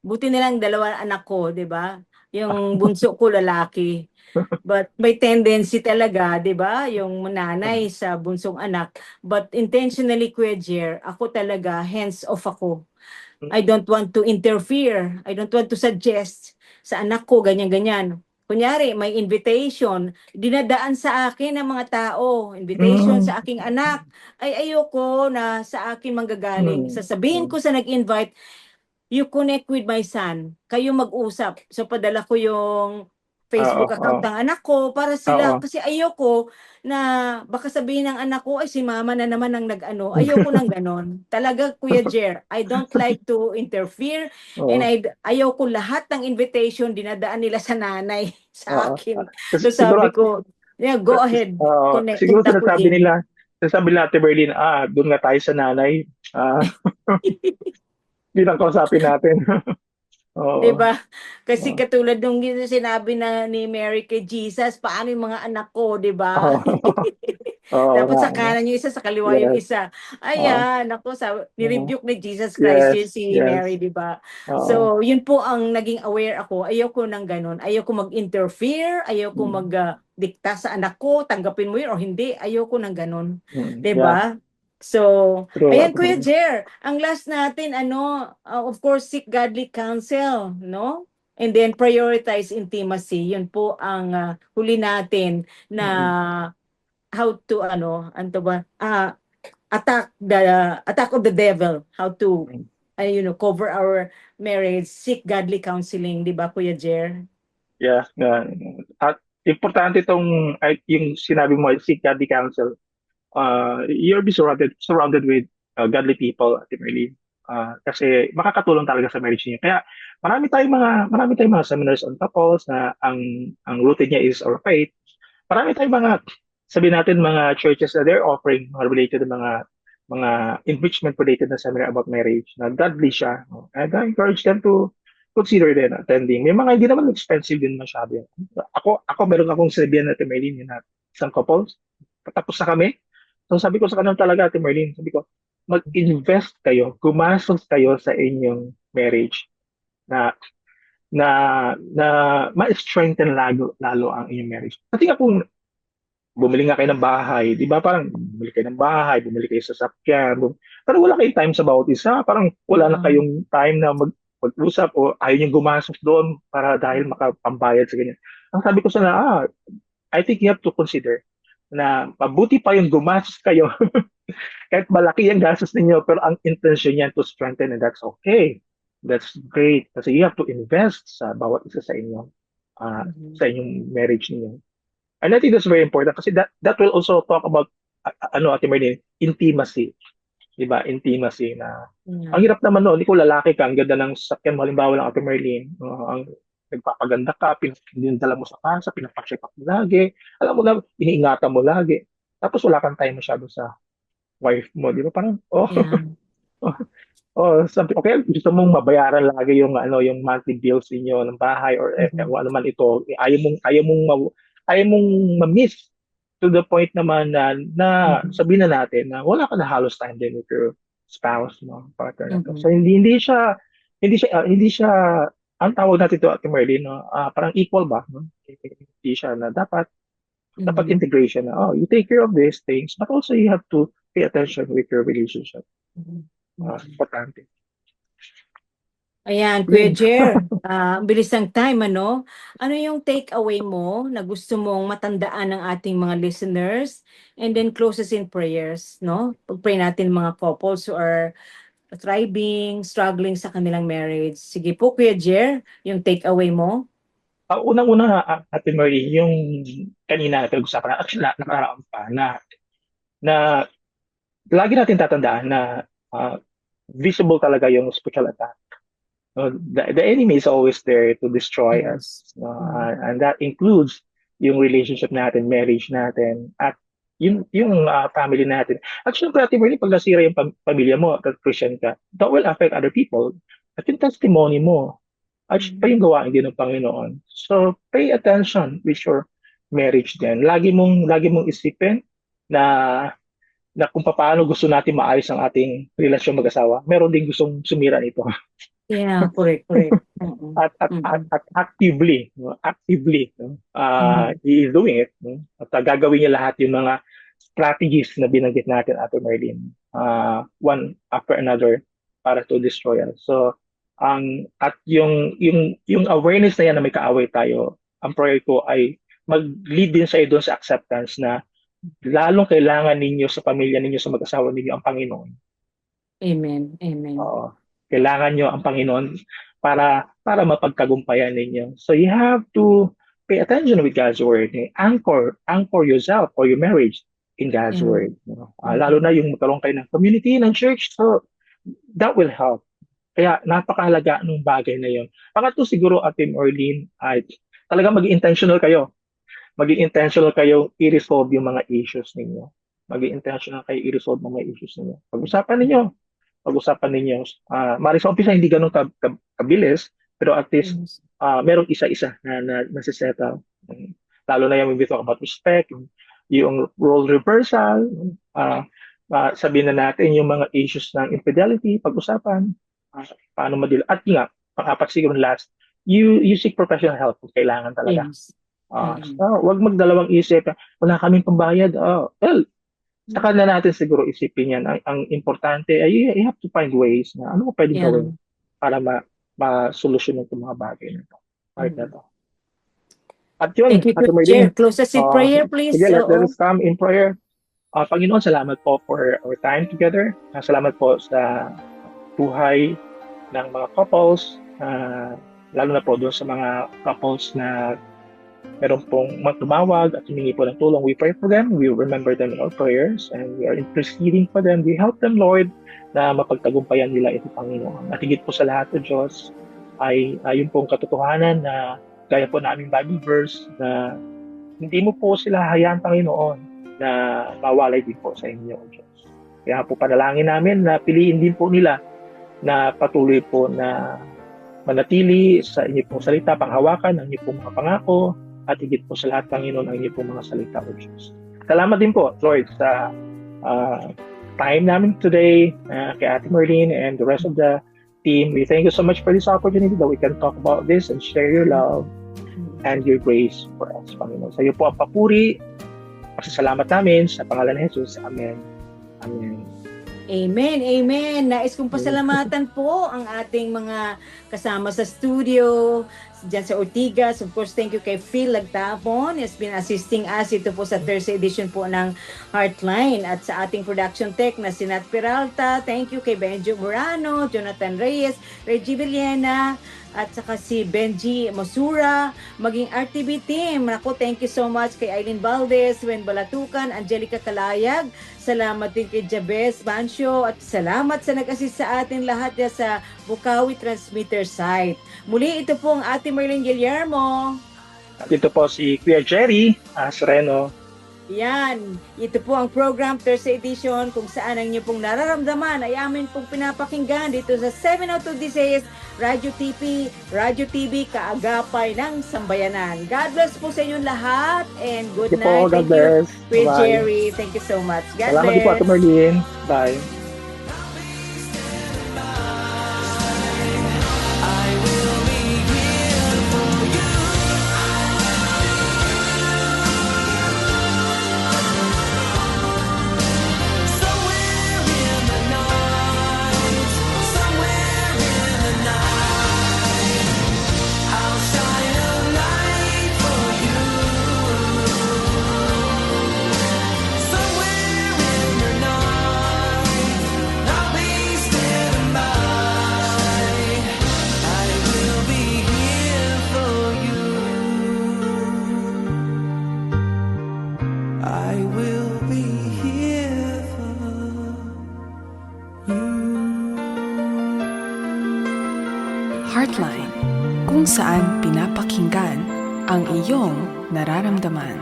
buti nilang dalawa anak ko, 'di ba? Yung bunso ko lalaki. But may tendency talaga, 'di ba, yung nanay sa bunsong anak. But intentionally, Kuya Jer, ako talaga hands off ako. I don't want to interfere. I don't want to suggest sa anak ko ganyan-ganyan. Kunyari, may invitation, dinadaan sa akin ng mga tao, invitation mm, sa aking anak, ay ayoko na sa akin manggagaling. mm, Sasabihin mm. ko sa nag-invite, you connect with my son. Kayo mag-usap. So padala ko yung Oo, Facebook account oo, ng anak ko para sila oo. kasi ayoko na baka sabihin ng anak ko ay si mama na naman ang nag-ano. Ayoko ng ganon. Talaga Kuya Jer, I don't like to interfere and Oo. ayoko lahat ng invitation dinadaan nila sa nanay sa Oo. akin. Kasi So siguro, sabi ko, yeah, go ahead. siguro Contact with him. sinasabi nila Ate Berlin, doon nga tayo sa nanay. Yun ang kausapin natin. 'Di Oo. ba? Kasi Oo. katulad nung sinabi na ni Mary kay Jesus, paano yung mga anak ko, 'di ba? Oo. Oo Dapat nga, sa no? kanan yung isa, sa kaliwa yung Yes. isa. Oo. Ayan, ako Oo. ni-rebuke ni Jesus Christ Yes. yun si Mary, Yes. 'di ba? Oo. So, yun po ang naging aware ako. Ayoko ng ganun. Ayoko mag-interfere, ayoko Mm. dikta sa anak ko, tanggapin mo yun o hindi. Ayoko ng ganun, Mm. 'di Yeah. ba? So, True, ayan Ate Kuya Berlin. Jer, ang last natin of course seek godly counsel, no? And then prioritize intimacy. Yun po ang huli natin na Mm. how to ba? Attack of the devil. How to Mm. cover our marriage, seek godly counseling, 'di ba Kuya Jer? Yeah. At importante itong, yung sinabi mo, seek godly counsel. You'll be surrounded with godly people ultimately. Kasi makakatulong talaga sa marriage niyo. Kaya marami tayong mga seminars on couples na ang rooted niya is our faith. Marami tayong mga sabi natin mga churches na they're offering mga related na mga enrichment related na seminar about marriage na godly siya. No? And I encourage them to consider din attending. May mga hindi naman expensive din masyado. Ako meron akong sinabihan na Merlin na isang couples. Patapos na kami. So sabi ko sa kanila talaga, Ate Merlin, sabi ko, mag-invest kayo, gumastos kayo sa inyong marriage na na na ma-strengthen lalo ang inyong marriage. Kasi nga kung bumili nga kayo ng bahay, di ba parang bumili kayo ng bahay, bumili kayo sa sasakyan, pero wala kayong time sa bawat isa, parang wala na Mm. kayong time na mag-usap o ayaw niyong gumastos doon para dahil makapambayad sa ganyan. Ang sabi ko sana, I think you have to consider na mabuti pa yung gumastos kayo kahit malaki ang gastos ninyo, pero ang intention niyan to strengthen and that's okay. That's great. Kasi you have to invest sa bawat isa Mhm. sa inyong marriage ninyo. And I think that's very important kasi that will also talk about, Ate Marlene, intimacy. Di ba? Intimacy na, ang Yeah. hirap naman noon, ikaw lalaki ka, ang ganda ng sasakyan mo, halimbawa lang Ate Marlene, ang nagpapaganda ka, pinadala mo sa kasa, pinapacheck up mo lagi, alam mo na, iniingatan mo lagi. Tapos wala kang time masyado sa wife mo, di ba? Parang, Yeah. sabi, okay, gusto mong mabayaran lagi yung ano, yung monthly bills niyo ng bahay or Mhm. ano man ito. Ayaw mong ma-miss to the point naman na Mhm. sabihin na natin na wala ka na halos time din with your spouse, no, partner na to. Mhm. So hindi siya ang tawag natin to at Merlin, no, parang equal ba, no? Hindi siya na dapat Mhm. integration na, you take care of these things, but also you have to pay attention with your relationship. Mhm. Mhm. Importante. Ayan, Kuya Yun. Jer, ang bilis ng time, ano? Ano yung takeaway mo na gusto mong matandaan ng ating mga listeners? And then closes in prayers, no? Pag-pray natin mga couples who are thriving, struggling sa kanilang marriage. Sige po, Kuya Jer, yung takeaway mo. Unang-una, Ate Marie, yung kanina pinag-usapan na, actually, nakaraan pa, na lagi natin tatandaan na uh, visible talaga yung spiritual attack. The enemy is always there to destroy us. Yes. Mhm. And that includes yung relationship natin, marriage natin, at yung family natin. At syempre, Ate Marie, pag nasira yung pamilya mo at Christian ka, that will affect other people. At yung testimony mo, at pa yung gawain din ng Panginoon. So, pay attention with your marriage din. Lagi mong isipin na kung paano gusto natin maayos ang ating relasyon mag-asawa, meron din gustong sumira nito. Yeah, correct, correct. Mhm. At Mhm. actively, no? Actively, no? Mhm. He is doing it, no? At gagawin niya lahat yung mga strategies na binanggit natin, Ate Marlene, one after another para to destroy us. So, at yung awareness na yan na may kaaway tayo, ang prayer ko ay mag-lead din sa doon sa acceptance na lalong kailangan ninyo sa pamilya ninyo, sa mag-asawa ninyo ang Panginoon. Amen. Amen. Oo. Kailangan nyo ang Panginoon para mapagtagumpayan ninyo. So you have to pay attention with God's word. Anchor yourself or your marriage in God's Yeah. word. Lalo na yung magkaroon kayo ng community, ng church. So that will help. Kaya napakahalaga ng bagay na yun. Pangatlo siguro, Ate Orlean, ay talagang maging intentional kayo. Maging intentional kayo i-resolve yung mga issues ninyo. Maging intentional kayo i-resolve mga issues ninyo. Pag-usapan ninyo. Mari sa umpisa, hindi ganun kabilis, pero at least Yes. merong isa-isa na nasisettle. Lalo na yung we talk about respect, yung role reversal, sabihin na natin yung mga issues ng infidelity, pag-usapan, paano madil. At nga, pang-apat siguro last, you seek professional help kung kailangan talaga. Yes. Mhm. Wag magdalawang isip, wala kaming pambayad. Well, saka na natin siguro isipin yan. Ang importante ay you have to find ways na ano mo pwedeng Yeah. gawin para ma-solusyon itong mga bagay na ito. Part na Mhm. to. At yun, Thank you, Ate Kuya Jer. Marlene, Close us in prayer, please. sige, let Oo. us come in prayer. Panginoon, salamat po for our time together. Salamat po sa buhay ng mga couples, lalo na po doon sa mga couples na meron pong tumawag at humingi po ng tulong. We pray for them. We remember them in our prayers and we are interceding for them. We help them, Lord, na mapagtagumpayan nila ito, Panginoon. At higit po sa lahat, O Diyos, ay yung pong katotohanan na gaya po na aming Bible verse na hindi mo po sila hayaan, Panginoon, na mawalay din po sa inyo, O Diyos. Kaya po panalangin namin na piliin din po nila na patuloy po na manatili sa inyo pong salita, panghawakan ang inyo pong mga pangako, at higit po sa lahat, Panginoon, ang inyo pong mga salita, O Diyos. Salamat din po, Lord, sa time namin today kay Ate Marlene and the rest of the team. We thank you so much for this opportunity that we can talk about this and share your love and your grace for us, Panginoon. Sa iyo po ang papuri, pasasalamat namin sa pangalan ni Jesus. Amen. Amen. Amen, amen. Nais kong pasalamatan po ang ating mga kasama sa studio, dyan sa Ortigas. Of course, thank you kay Phil Lagtapon. He has been assisting us. Ito po sa Thursday edition po ng Heartline. At sa ating production tech na si Nat Peralta. Thank you kay Benjo Murano, Jonathan Reyes, Reggie Villena, at saka si Benji Mosura, maging RTV team. Naku, thank you so much kay Aileen Valdez, Wen Balatukan, Angelica Kalayag. Salamat din kay Jabez Bancio at salamat sa nag-assist sa atin lahat ya sa Bukawi Transmitter site. Muli, ito po ang Ate Merlin Guillermo. At ito po si Kuya Jerry Sereno. Yan, ito po ang program Thursday edition kung saan ang inyo pong nararamdaman ay amin pong pinapakinggan dito sa 702 DCS Radyo TV, kaagapay ng Sambayanan. God bless po sa inyong lahat and good Thank you po, night. God bless. Kuya Bye-bye. Jerry. Thank you so much. God Salamat din po, bless. Ate Marlene. Bye. I will be here for you. Heartline, kung saan pinapakinggan ang iyong nararamdaman.